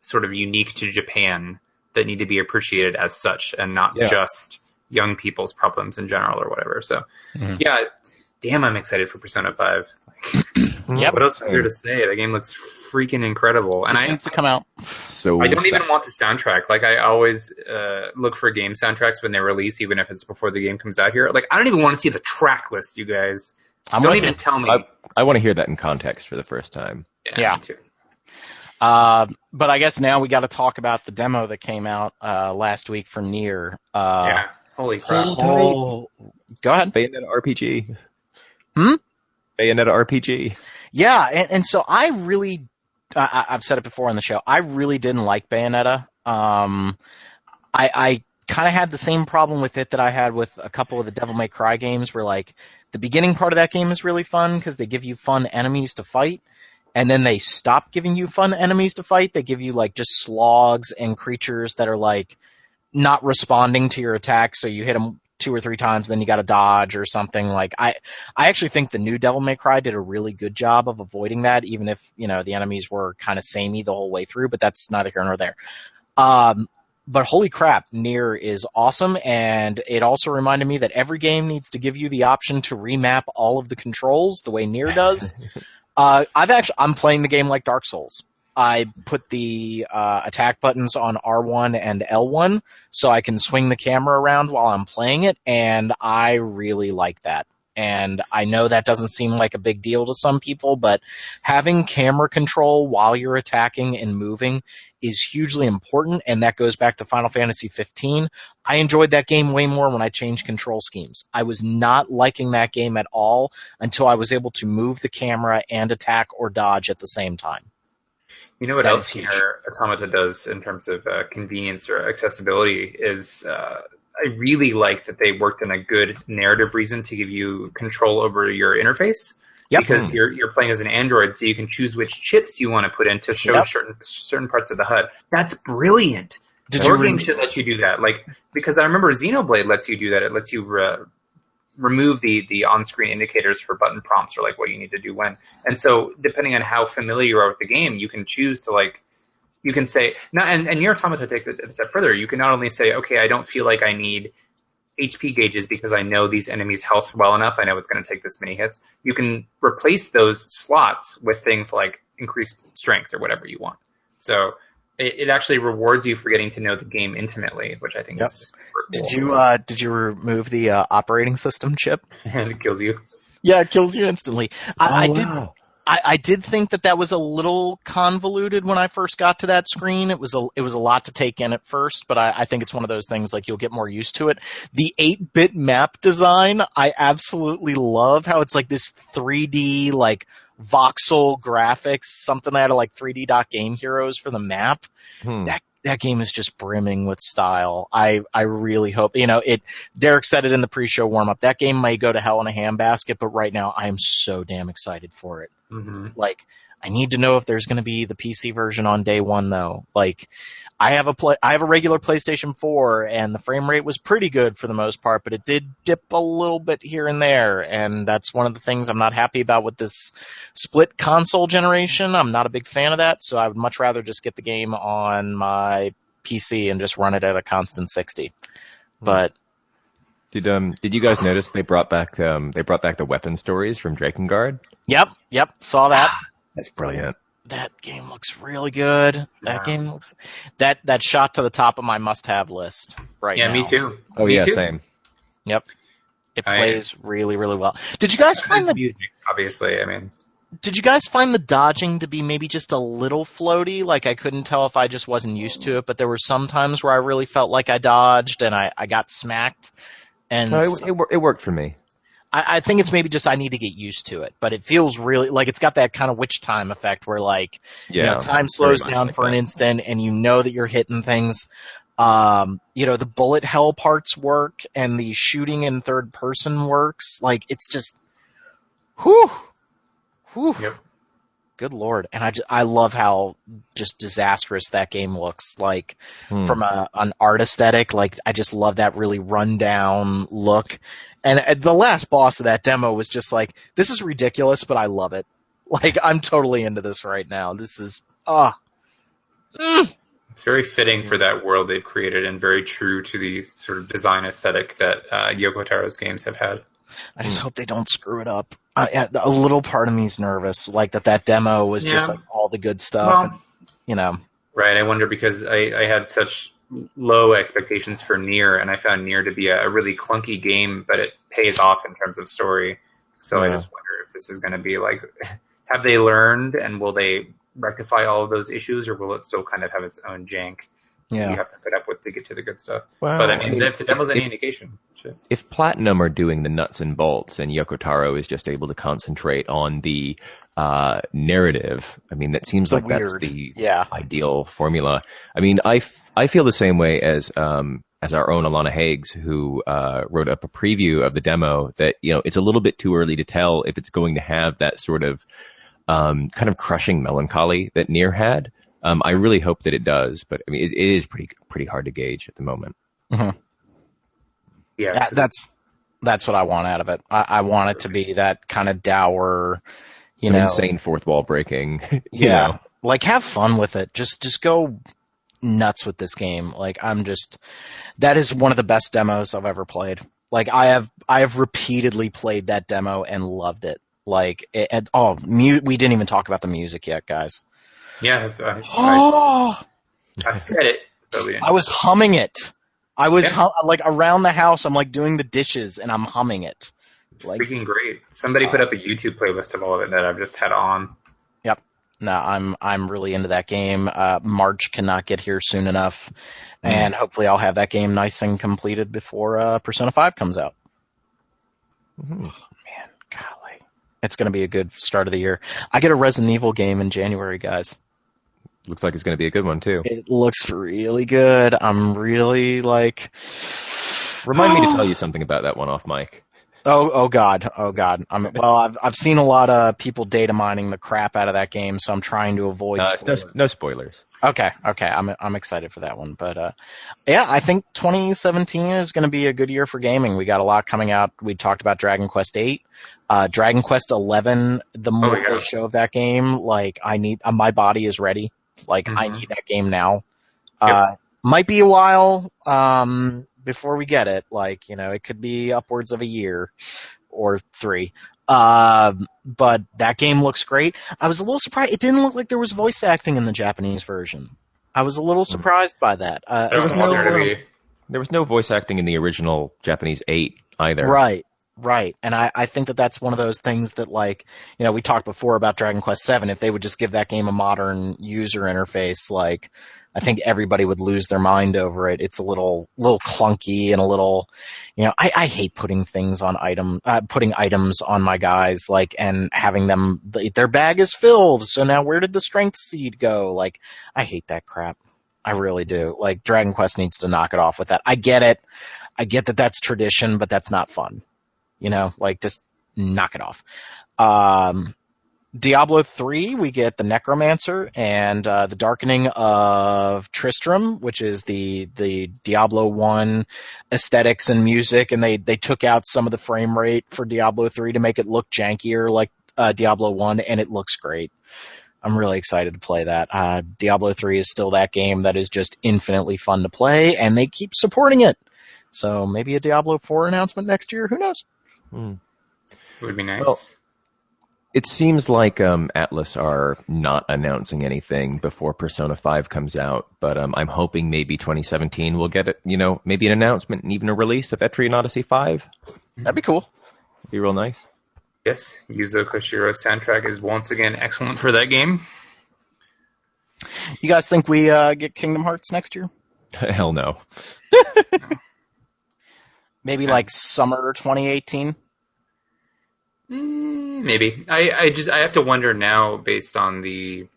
sort of unique to Japan that need to be appreciated as such, and not just young people's problems in general or whatever. So, yeah, damn, I'm excited for Persona 5. Yep. What else is there to say? The game looks freaking incredible. Just And needs to come out. So I don't even want the soundtrack. Like, I always look for game soundtracks when they release, even if it's before the game comes out here. Like, I don't even want to see the track list, you guys. Don't even tell me. I want to hear that in context for the first time. Yeah. Me too. But I guess now we got to talk about the demo that came out last week for Nier. Yeah. Holy crap. Go ahead. Bayonetta RPG. Hmm? Bayonetta RPG. Yeah, and so I really, I've said it before on the show, I really didn't like Bayonetta. I kind of had the same problem with it that I had with a couple of the Devil May Cry games, where like the beginning part of that game is really fun because they give you fun enemies to fight, and then they stop giving you fun enemies to fight. They give you like just slogs and creatures that are like not responding to your attack, so you hit them 2 or 3 times, then you got to dodge or something. Like I actually think the new Devil May Cry did a really good job of avoiding that, even if the enemies were kind of samey the whole way through. But that's neither here nor there. But holy crap, Nier is awesome, and it also reminded me that every game needs to give you the option to remap all of the controls the way Nier does. I'm playing the game like Dark Souls. I put the attack buttons on R1 and L1 so I can swing the camera around while I'm playing it, and I really like that. And I know that doesn't seem like a big deal to some people, but having camera control while you're attacking and moving is hugely important, and that goes back to Final Fantasy 15. I enjoyed that game way more when I changed control schemes. I was not liking that game at all until I was able to move the camera and attack or dodge at the same time. You know what That else is huge. here Automata does in terms of convenience or accessibility is I really like that they worked in a good narrative reason to give you control over your interface. Yep. Because you're playing as an android, so you can choose which chips you want to put in to show Yep. certain parts of the HUD. That's brilliant. Did More you games should let you do that. Like, because I remember Xenoblade lets you do that. It lets you remove the on-screen indicators for button prompts, or like what you need to do when. And so depending on how familiar you are with the game, you can choose to like, you can say, and Nier Automata takes it a step further. You can not only say, okay, I don't feel like I need HP gauges because I know these enemies' health well enough. I know it's going to take this many hits. You can replace those slots with things like increased strength or whatever you want. So it actually rewards you for getting to know the game intimately, which I think is super cool. Did you remove the operating system chip? And it kills you. Yeah, it kills you instantly. Wow. I did think that was a little convoluted when I first got to that screen. It was a lot to take in at first, but I think it's one of those things like you'll get more used to it. The 8-bit map design, I absolutely love how it's like this 3D like voxel graphics, something out of like 3D Game Heroes for the map. That game is just brimming with style. I really hope, Derek said it in the pre-show warm-up, that game may go to hell in a handbasket, but right now I am so damn excited for it. Mm-hmm. Like, I need to know if there's going to be the PC version on day one, though. Like, I have a regular PlayStation 4, and the frame rate was pretty good for the most part, but it did dip a little bit here and there, and that's one of the things I'm not happy about with this split console generation. I'm not a big fan of that, so I would much rather just get the game on my PC and just run it at a constant 60. But Did you guys notice they brought back the weapon stories from Drakengard? Yep, saw that. That's brilliant. That game looks really good. Yeah. That game looks that shot to the top of my must-have list right now. Yeah, me too. Oh Me yeah, too. same. Yep. It plays really, really well. Did you guys find the music? Obviously, I mean, Did you guys find the dodging to be maybe just a little floaty? Like I couldn't tell if I just wasn't used to it, but there were some times where I really felt like I dodged and I got smacked. And No, it worked for me. I think it's maybe just I need to get used to it, but it feels really like it's got that kind of witch time effect where like Yeah, time very slows much down like for an that. instant and you know that you're hitting things. The bullet hell parts work, and the shooting in third person works. Like, it's just, whew. Yep. Good Lord. And I love how just disastrous that game looks. Like, from an art aesthetic, like, I just love that really run-down look. And the last boss of that demo was just like, this is ridiculous, but I love it. Like, I'm totally into this right now. This is, It's very fitting for that world they've created and very true to the sort of design aesthetic that Yoko Taro's games have had. I just hope they don't screw it up. A little part of me's nervous, like that demo was just like all the good stuff. Well, Right, I wonder because I had such low expectations for Nier, and I found Nier to be a really clunky game, but it pays off in terms of story. So I just wonder if this is going to be like, have they learned, and will they rectify all of those issues, or will it still kind of have its own jank you have to put up with to get to the good stuff? Well, but I mean, if the demo's any indication. Shit. If Platinum are doing the nuts and bolts and Yoko Taro is just able to concentrate on the narrative, I mean, that seems like that's the ideal formula. I mean, I feel the same way as our own Alana Higgs, who wrote up a preview of the demo, that, it's a little bit too early to tell if it's going to have that sort of kind of crushing melancholy that Nier had. I really hope that it does, but I mean, it is pretty hard to gauge at the moment. Mm-hmm. Yeah, that's what I want out of it. I want it to be that kind of dour, insane fourth wall breaking. Like, have fun with it. Just go nuts with this game. Like, that is one of the best demos I've ever played. Like, I have repeatedly played that demo and loved it. Like, we didn't even talk about the music yet, guys. Yeah, I said it. But we didn't. I was humming it. I was like around the house. I'm like doing the dishes and I'm humming it. Like, freaking great. Somebody put up a YouTube playlist of all of it that I've just had on. Yep. No, I'm really into that game. March cannot get here soon enough, and hopefully I'll have that game nice and completed before Persona 5 comes out. Mm-hmm. Man, golly. It's going to be a good start of the year. I get a Resident Evil game in January, guys. Looks like it's going to be a good one, too. It looks really good. I'm really, like... Remind me to tell you something about that one off mic. Oh God. I've seen a lot of people data mining the crap out of that game, so I'm trying to avoid spoilers. No spoilers. Okay. I'm excited for that one, but I think 2017 is going to be a good year for gaming. We got a lot coming out. We talked about Dragon Quest 8, Dragon Quest 11. The more they show of that game, like, my body is ready. Like, I need that game now. Might be a while before we get it. Like, it could be upwards of a year or 3. But that game looks great. I was a little surprised. It didn't look like there was voice acting in the Japanese version. I was a little surprised by that. There was no voice acting in the original Japanese 8 either. Right. And I think that that's one of those things that, like, we talked before about Dragon Quest 7. If they would just give that game a modern user interface, like, I think everybody would lose their mind over it. It's a little clunky and a little, I hate putting things on putting items on my guys, like, and having them, their bag is filled, so now where did the strength seed go? Like, I hate that crap. I really do. Like, Dragon Quest needs to knock it off with that. I get it. I get that that's tradition, but that's not fun. Like, just knock it off. Diablo 3, we get the Necromancer and the Darkening of Tristram, which is the Diablo 1 aesthetics and music, and they took out some of the frame rate for Diablo 3 to make it look jankier like Diablo 1, and it looks great. I'm really excited to play that. Diablo 3 is still that game that is just infinitely fun to play, and they keep supporting it. So maybe a Diablo 4 announcement next year, who knows? It would be nice. Well, it seems like Atlas are not announcing anything before Persona 5 comes out, but I'm hoping maybe 2017 we'll get it, maybe an announcement and even a release of Etrian Odyssey 5. That'd be cool. Be real nice. Yes, Yuzo Koshiro's soundtrack is once again excellent for that game. You guys think we get Kingdom Hearts next year? Hell no. Maybe like summer 2018? Maybe. I have to wonder now, based on the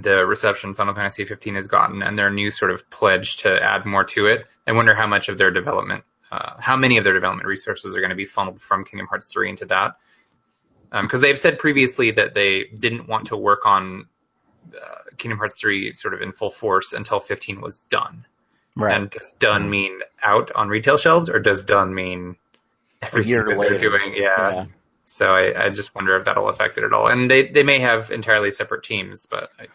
the reception Final Fantasy 15 has gotten and their new sort of pledge to add more to it. I wonder how much of their development, how many of their development resources are going to be funneled from Kingdom Hearts 3 into that. Because they've said previously that they didn't want to work on Kingdom Hearts 3 sort of in full force until 15 was done. Right. And does done mean out on retail shelves, or does done mean everything year that later. they're doing? Yeah. So I just wonder if that'll affect it at all. And they may have entirely separate teams, but I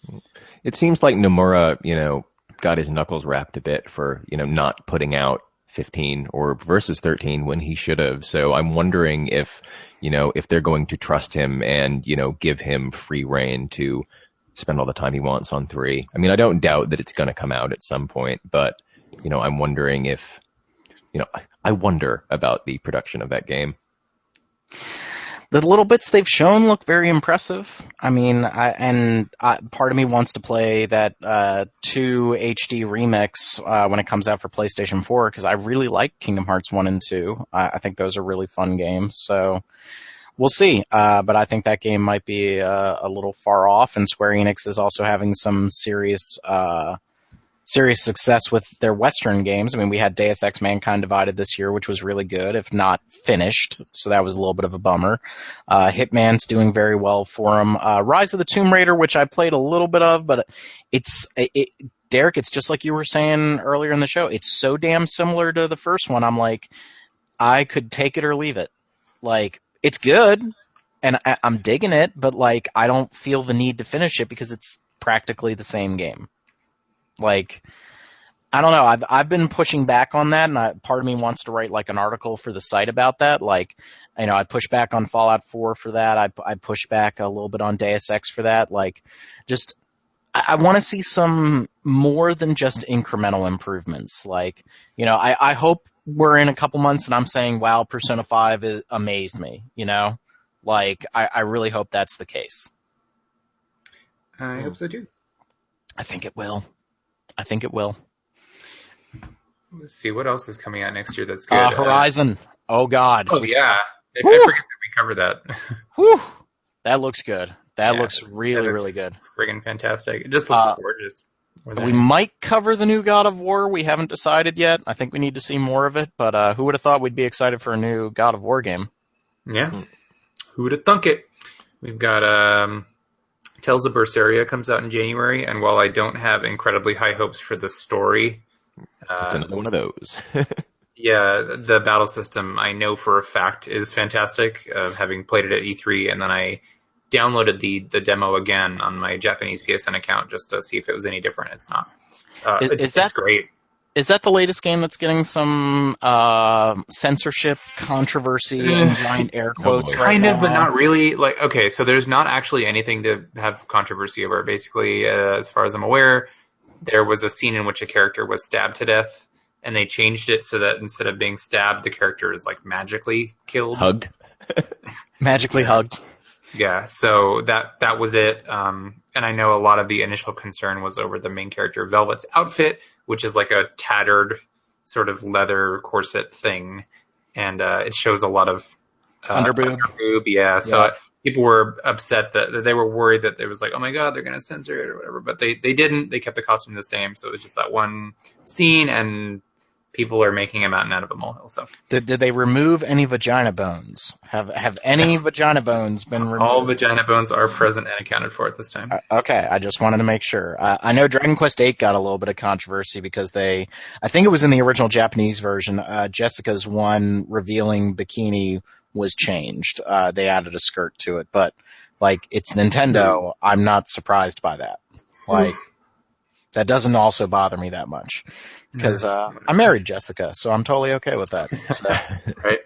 don't know. It seems like Nomura, got his knuckles wrapped a bit for, not putting out 15 or versus 13 when he should have. So I'm wondering if they're going to trust him and, give him free rein to spend all the time he wants on 3. I mean, I don't doubt that it's going to come out at some point, but, I'm wondering if, I wonder about the production of that game. The little bits they've shown look very impressive. I mean, part of me wants to play that 2 HD remix when it comes out for PlayStation 4 because I really like Kingdom Hearts 1 and 2. I think those are really fun games. So we'll see. But I think that game might be a little far off, and Square Enix is also having some serious success with their Western games. I mean, we had Deus Ex Mankind Divided this year, which was really good, if not finished. So that was a little bit of a bummer. Hitman's doing very well for them. Rise of the Tomb Raider, which I played a little bit of, but Derek, it's just like you were saying earlier in the show. It's so damn similar to the first one. I'm like, I could take it or leave it. Like, it's good, and I'm digging it, but like, I don't feel the need to finish it because it's practically the same game. Like, I don't know. I've been pushing back on that, and part of me wants to write like an article for the site about that. Like, I push back on Fallout 4 for that. I push back a little bit on Deus Ex for that. Like, just I want to see some more than just incremental improvements. Like, I hope we're in a couple months and I'm saying, wow, Persona 5 amazed me. Like, I really hope that's the case. I hope so too. I think it will. Let's see what else is coming out next year that's good. Horizon. Oh God. Oh yeah, I forget that we covered that. Whew. That looks good. That looks really, really good. Friggin' fantastic. It just looks gorgeous. We might cover the new God of War. We haven't decided yet. I think we need to see more of it. But who would have thought we'd be excited for a new God of War game? Yeah. Who would have thunk it? We've got Tales of Berseria comes out in January, and while I don't have incredibly high hopes for the story, it's another one of those. Yeah, the battle system I know for a fact is fantastic. Having played it at E3, and then I downloaded the demo again on my Japanese PSN account just to see if it was any different. It's not. It's great. Is that the latest game that's getting some censorship controversy and giant air quotes right now? Kind of, but not really. Like, okay, so there's not actually anything to have controversy over. Basically, as far as I'm aware, there was a scene in which a character was stabbed to death, and they changed it so that instead of being stabbed, the character is like magically killed. Hugged. Magically hugged. Yeah, so that was it. And I know a lot of the initial concern was over the main character Velvet's outfit, which is like a tattered sort of leather corset thing, and it shows a lot of underboob. Yeah, so people were upset that they were worried that it was like, oh my god, they're going to censor it or whatever, but they didn't. They kept the costume the same, so it was just that one scene, and people are making a mountain out of a molehill. So did they remove any vagina bones? Have any vagina bones been removed? All vagina bones are present and accounted for at this time. Okay, I just wanted to make sure. I know Dragon Quest VIII got a little bit of controversy because I think it was in the original Japanese version, Jessica's one revealing bikini was changed. They added a skirt to it, but like, it's Nintendo. I'm not surprised by that. Like, that doesn't also bother me that much. Because I married Jessica, so I'm totally okay with that. So. Right.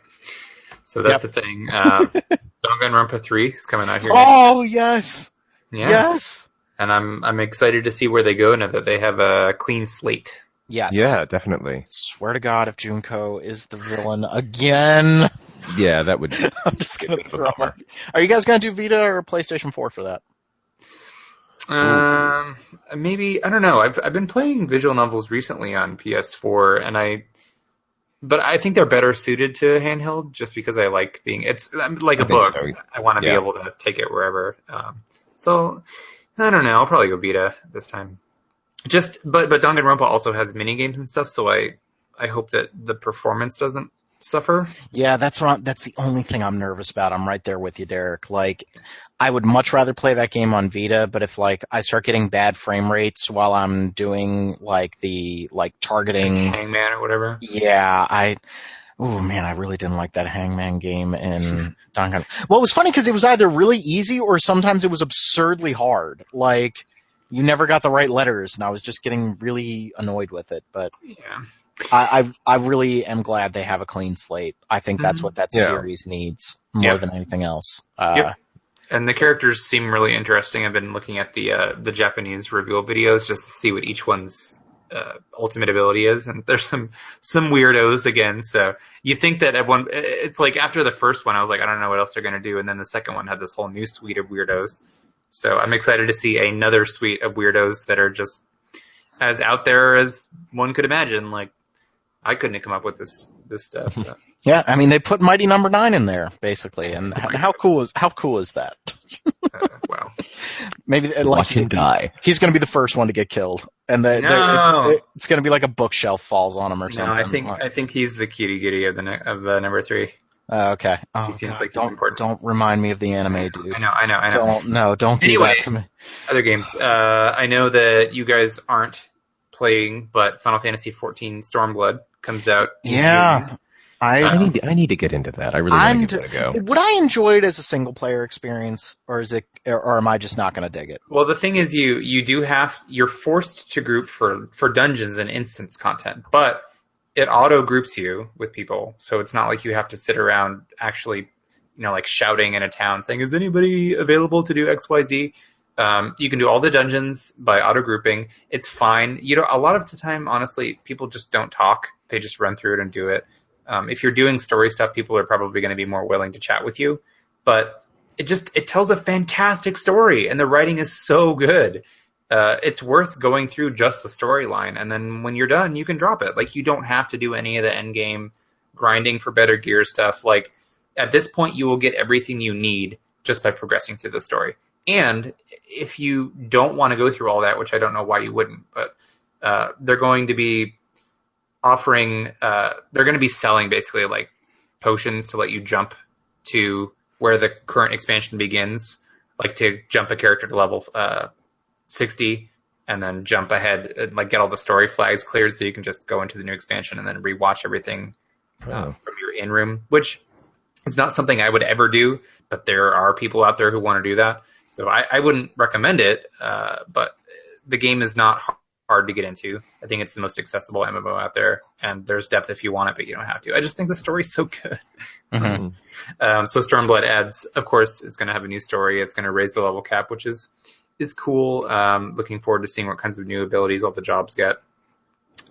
So that's the thing. Danganronpa 3 is coming out here. Oh, yes. Yeah. Yes. And I'm excited to see where they go now that they have a clean slate. Yes. Yeah, definitely. Swear to God, if Junko is the villain again. Yeah, that would. I'm just going to throw my... Are you guys going to do Vita or PlayStation 4 for that? Maybe, I don't know. I've been playing visual novels recently on PS4, but I think they're better suited to handheld just because I like it's like a book. So. I want to be able to take it wherever. So I don't know. I'll probably go Vita this time. But Danganronpa also has mini games and stuff, so I hope that the performance doesn't suffer. Yeah, that's the only thing I'm nervous about. I'm right there with you, Derek. Like, I would much rather play that game on Vita, but if like I start getting bad frame rates while I'm doing like the targeting Hangman or whatever. Yeah, oh man, I really didn't like that Hangman game in Danganronpa. Well, it was funny because it was either really easy or sometimes it was absurdly hard. Like, you never got the right letters, and I was just getting really annoyed with it. But Yeah. I really am glad they have a clean slate. I think that's what that Yeah. series needs more than anything else. Yep. And the characters seem really interesting. I've been looking at the Japanese reveal videos just to see what each one's ultimate ability is, and there's some weirdos again. So you think that it's like after the first one, I was like, I don't know what else they're gonna do, and then the second one had this whole new suite of weirdos. So I'm excited to see another suite of weirdos that are just as out there as one could imagine. Like, I couldn't have come up with this stuff. So. Yeah, I mean they put Mighty Number 9 in there basically, and how cool is that? Wow. Maybe Watch him die. He's going to be the first one to get killed, and No. it's going to be like a bookshelf falls on him or No, something. I think he's the cutie goodie of number 3. Okay. Oh, He seems God, like he's important. don't remind me of the anime, dude. I know. Don't do Anyway. that to me. Other games. I know that you guys aren't playing, but Final Fantasy XIV Stormblood comes out in Yeah. June. I need to get into that. I really want to give it a go. Would I enjoy it as a single player experience, or am I just not going to dig it? Well, the thing is, you're forced to group for dungeons and instance content, but it auto groups you with people, so it's not like you have to sit around actually, like shouting in a town saying, "Is anybody available to do XYZ?" You can do all the dungeons by auto grouping. It's fine. A lot of the time, honestly, people just don't talk; they just run through it and do it. If you're doing story stuff, people are probably going to be more willing to chat with you. But it tells a fantastic story, and the writing is so good. It's worth going through just the storyline, and then when you're done, you can drop it. Like, you don't have to do any of the end game grinding for better gear stuff. Like, at this point, you will get everything you need just by progressing through the story. And if you don't want to go through all that, which I don't know why you wouldn't, but they're going to be they're going to be selling basically like potions to let you jump to where the current expansion begins, like to jump a character to level 60 and then jump ahead, like get all the story flags cleared so you can just go into the new expansion and then rewatch everything from your in room, which is not something I would ever do, but there are people out there who want to do that. So I wouldn't recommend it, but the game is not hard to get into. I think it's the most accessible MMO out there, and there's depth if you want it, but you don't have to. I just think the story's so good. Mm-hmm. So Stormblood adds, of course, it's going to have a new story. It's going to raise the level cap, which is cool. Looking forward to seeing what kinds of new abilities all the jobs get.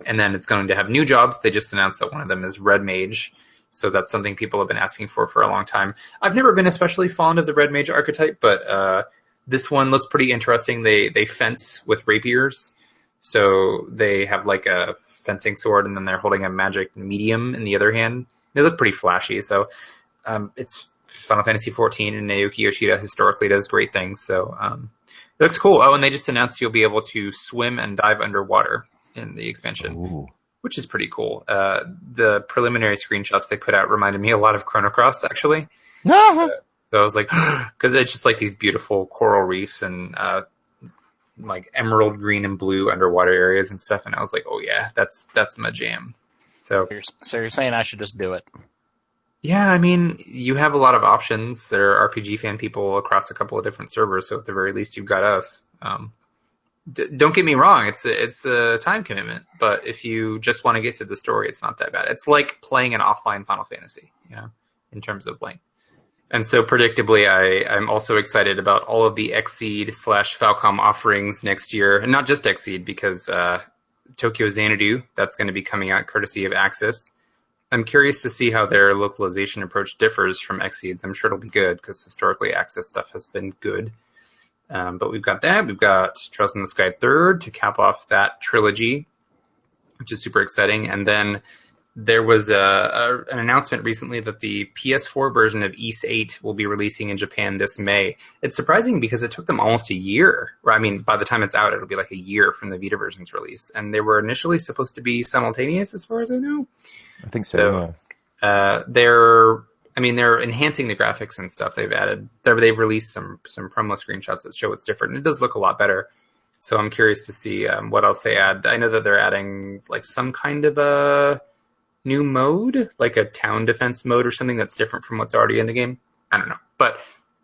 And then it's going to have new jobs. They just announced that one of them is Red Mage. So that's something people have been asking for a long time. I've never been especially fond of the Red Mage archetype, but this one looks pretty interesting. They fence with rapiers. So they have like a fencing sword, and then they're holding a magic medium in the other hand. They look pretty flashy. So it's Final Fantasy XIV, and Naoki Yoshida historically does great things. So it looks cool. Oh, and they just announced you'll be able to swim and dive underwater in the expansion. Ooh. Which is pretty cool. The preliminary screenshots they put out reminded me a lot of Chrono Cross, actually. So I was like, because it's just like these beautiful coral reefs and like emerald green and blue underwater areas and stuff. And I was like, oh yeah, that's my jam. So you're saying I should just do it? Yeah, I mean, you have a lot of options. There are RPG fan people across a couple of different servers, so at the very least, you've got us. Don't get me wrong, it's a time commitment, but if you just want to get to the story, it's not that bad. It's like playing an offline Final Fantasy, in terms of length. And so predictably, I'm also excited about all of the Xseed/Falcom offerings next year, and not just Xseed, because Tokyo Xanadu, that's going to be coming out courtesy of Axis. I'm curious to see how their localization approach differs from Xseed's. I'm sure it'll be good, because historically Axis stuff has been good. But we've got that. We've got Trails in the Sky 3rd to cap off that trilogy, which is super exciting. And then there was an announcement recently that the PS4 version of Ys 8 will be releasing in Japan this May. It's surprising because it took them almost a year. I mean, by the time it's out, it'll be like a year from the Vita version's release. And they were initially supposed to be simultaneous, as far as I know. I think so. They're enhancing the graphics and stuff. They've released some promo screenshots that show it's different. And it does look a lot better. So I'm curious to see what else they add. I know that they're adding like some kind of a new mode, like a town defense mode or something that's different from what's already in the game. I don't know. But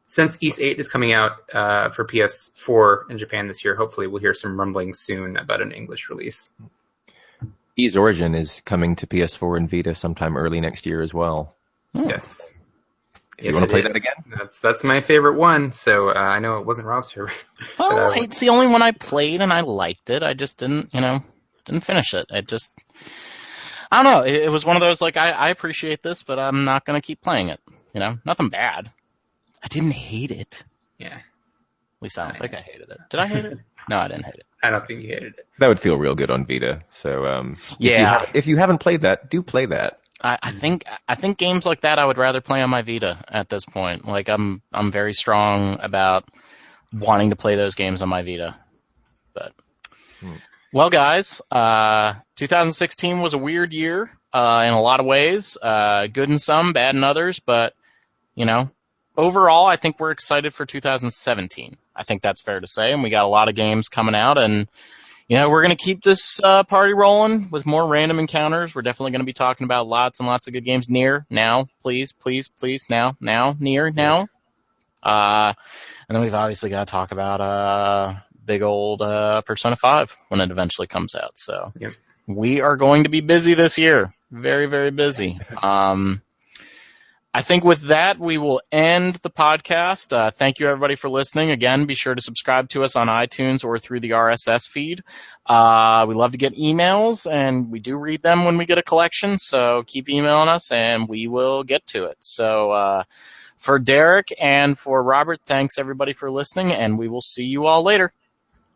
since Ys 8 is coming out for PS4 in Japan this year, hopefully we'll hear some rumblings soon about an English release. Ys Origin is coming to PS4 and Vita sometime early next year as well. Yes. You want to play that again? That's my favorite one, so I know it wasn't Rob's favorite. Well, it's the only one I played, and I liked it. I just didn't finish it. I don't know. It was one of those, like, I appreciate this, but I'm not going to keep playing it. Nothing bad. I didn't hate it. Yeah. At least I don't think I hated it. Did I hate it? No, I didn't hate it. I don't think you hated it. That would feel real good on Vita. So, yeah. If you haven't played that, do play that. I think games like that I would rather play on my Vita at this point. Like, I'm very strong about wanting to play those games on my Vita. But well, guys, 2016 was a weird year in a lot of ways. Good in some, bad in others. But overall, I think we're excited for 2017. I think that's fair to say, and we got a lot of games coming out, and we're going to keep this party rolling with more random encounters. We're definitely going to be talking about lots and lots of good games. Nier, now, please, now, Nier, now. And then we've obviously got to talk about big old Persona 5 when it eventually comes out. So we are going to be busy this year. Very, very busy. I think with that, we will end the podcast. Thank you, everybody, for listening. Again, be sure to subscribe to us on iTunes or through the RSS feed. We love to get emails, and we do read them when we get a collection, so keep emailing us, and we will get to it. So for Derek and for Robert, thanks, everybody, for listening, and we will see you all later.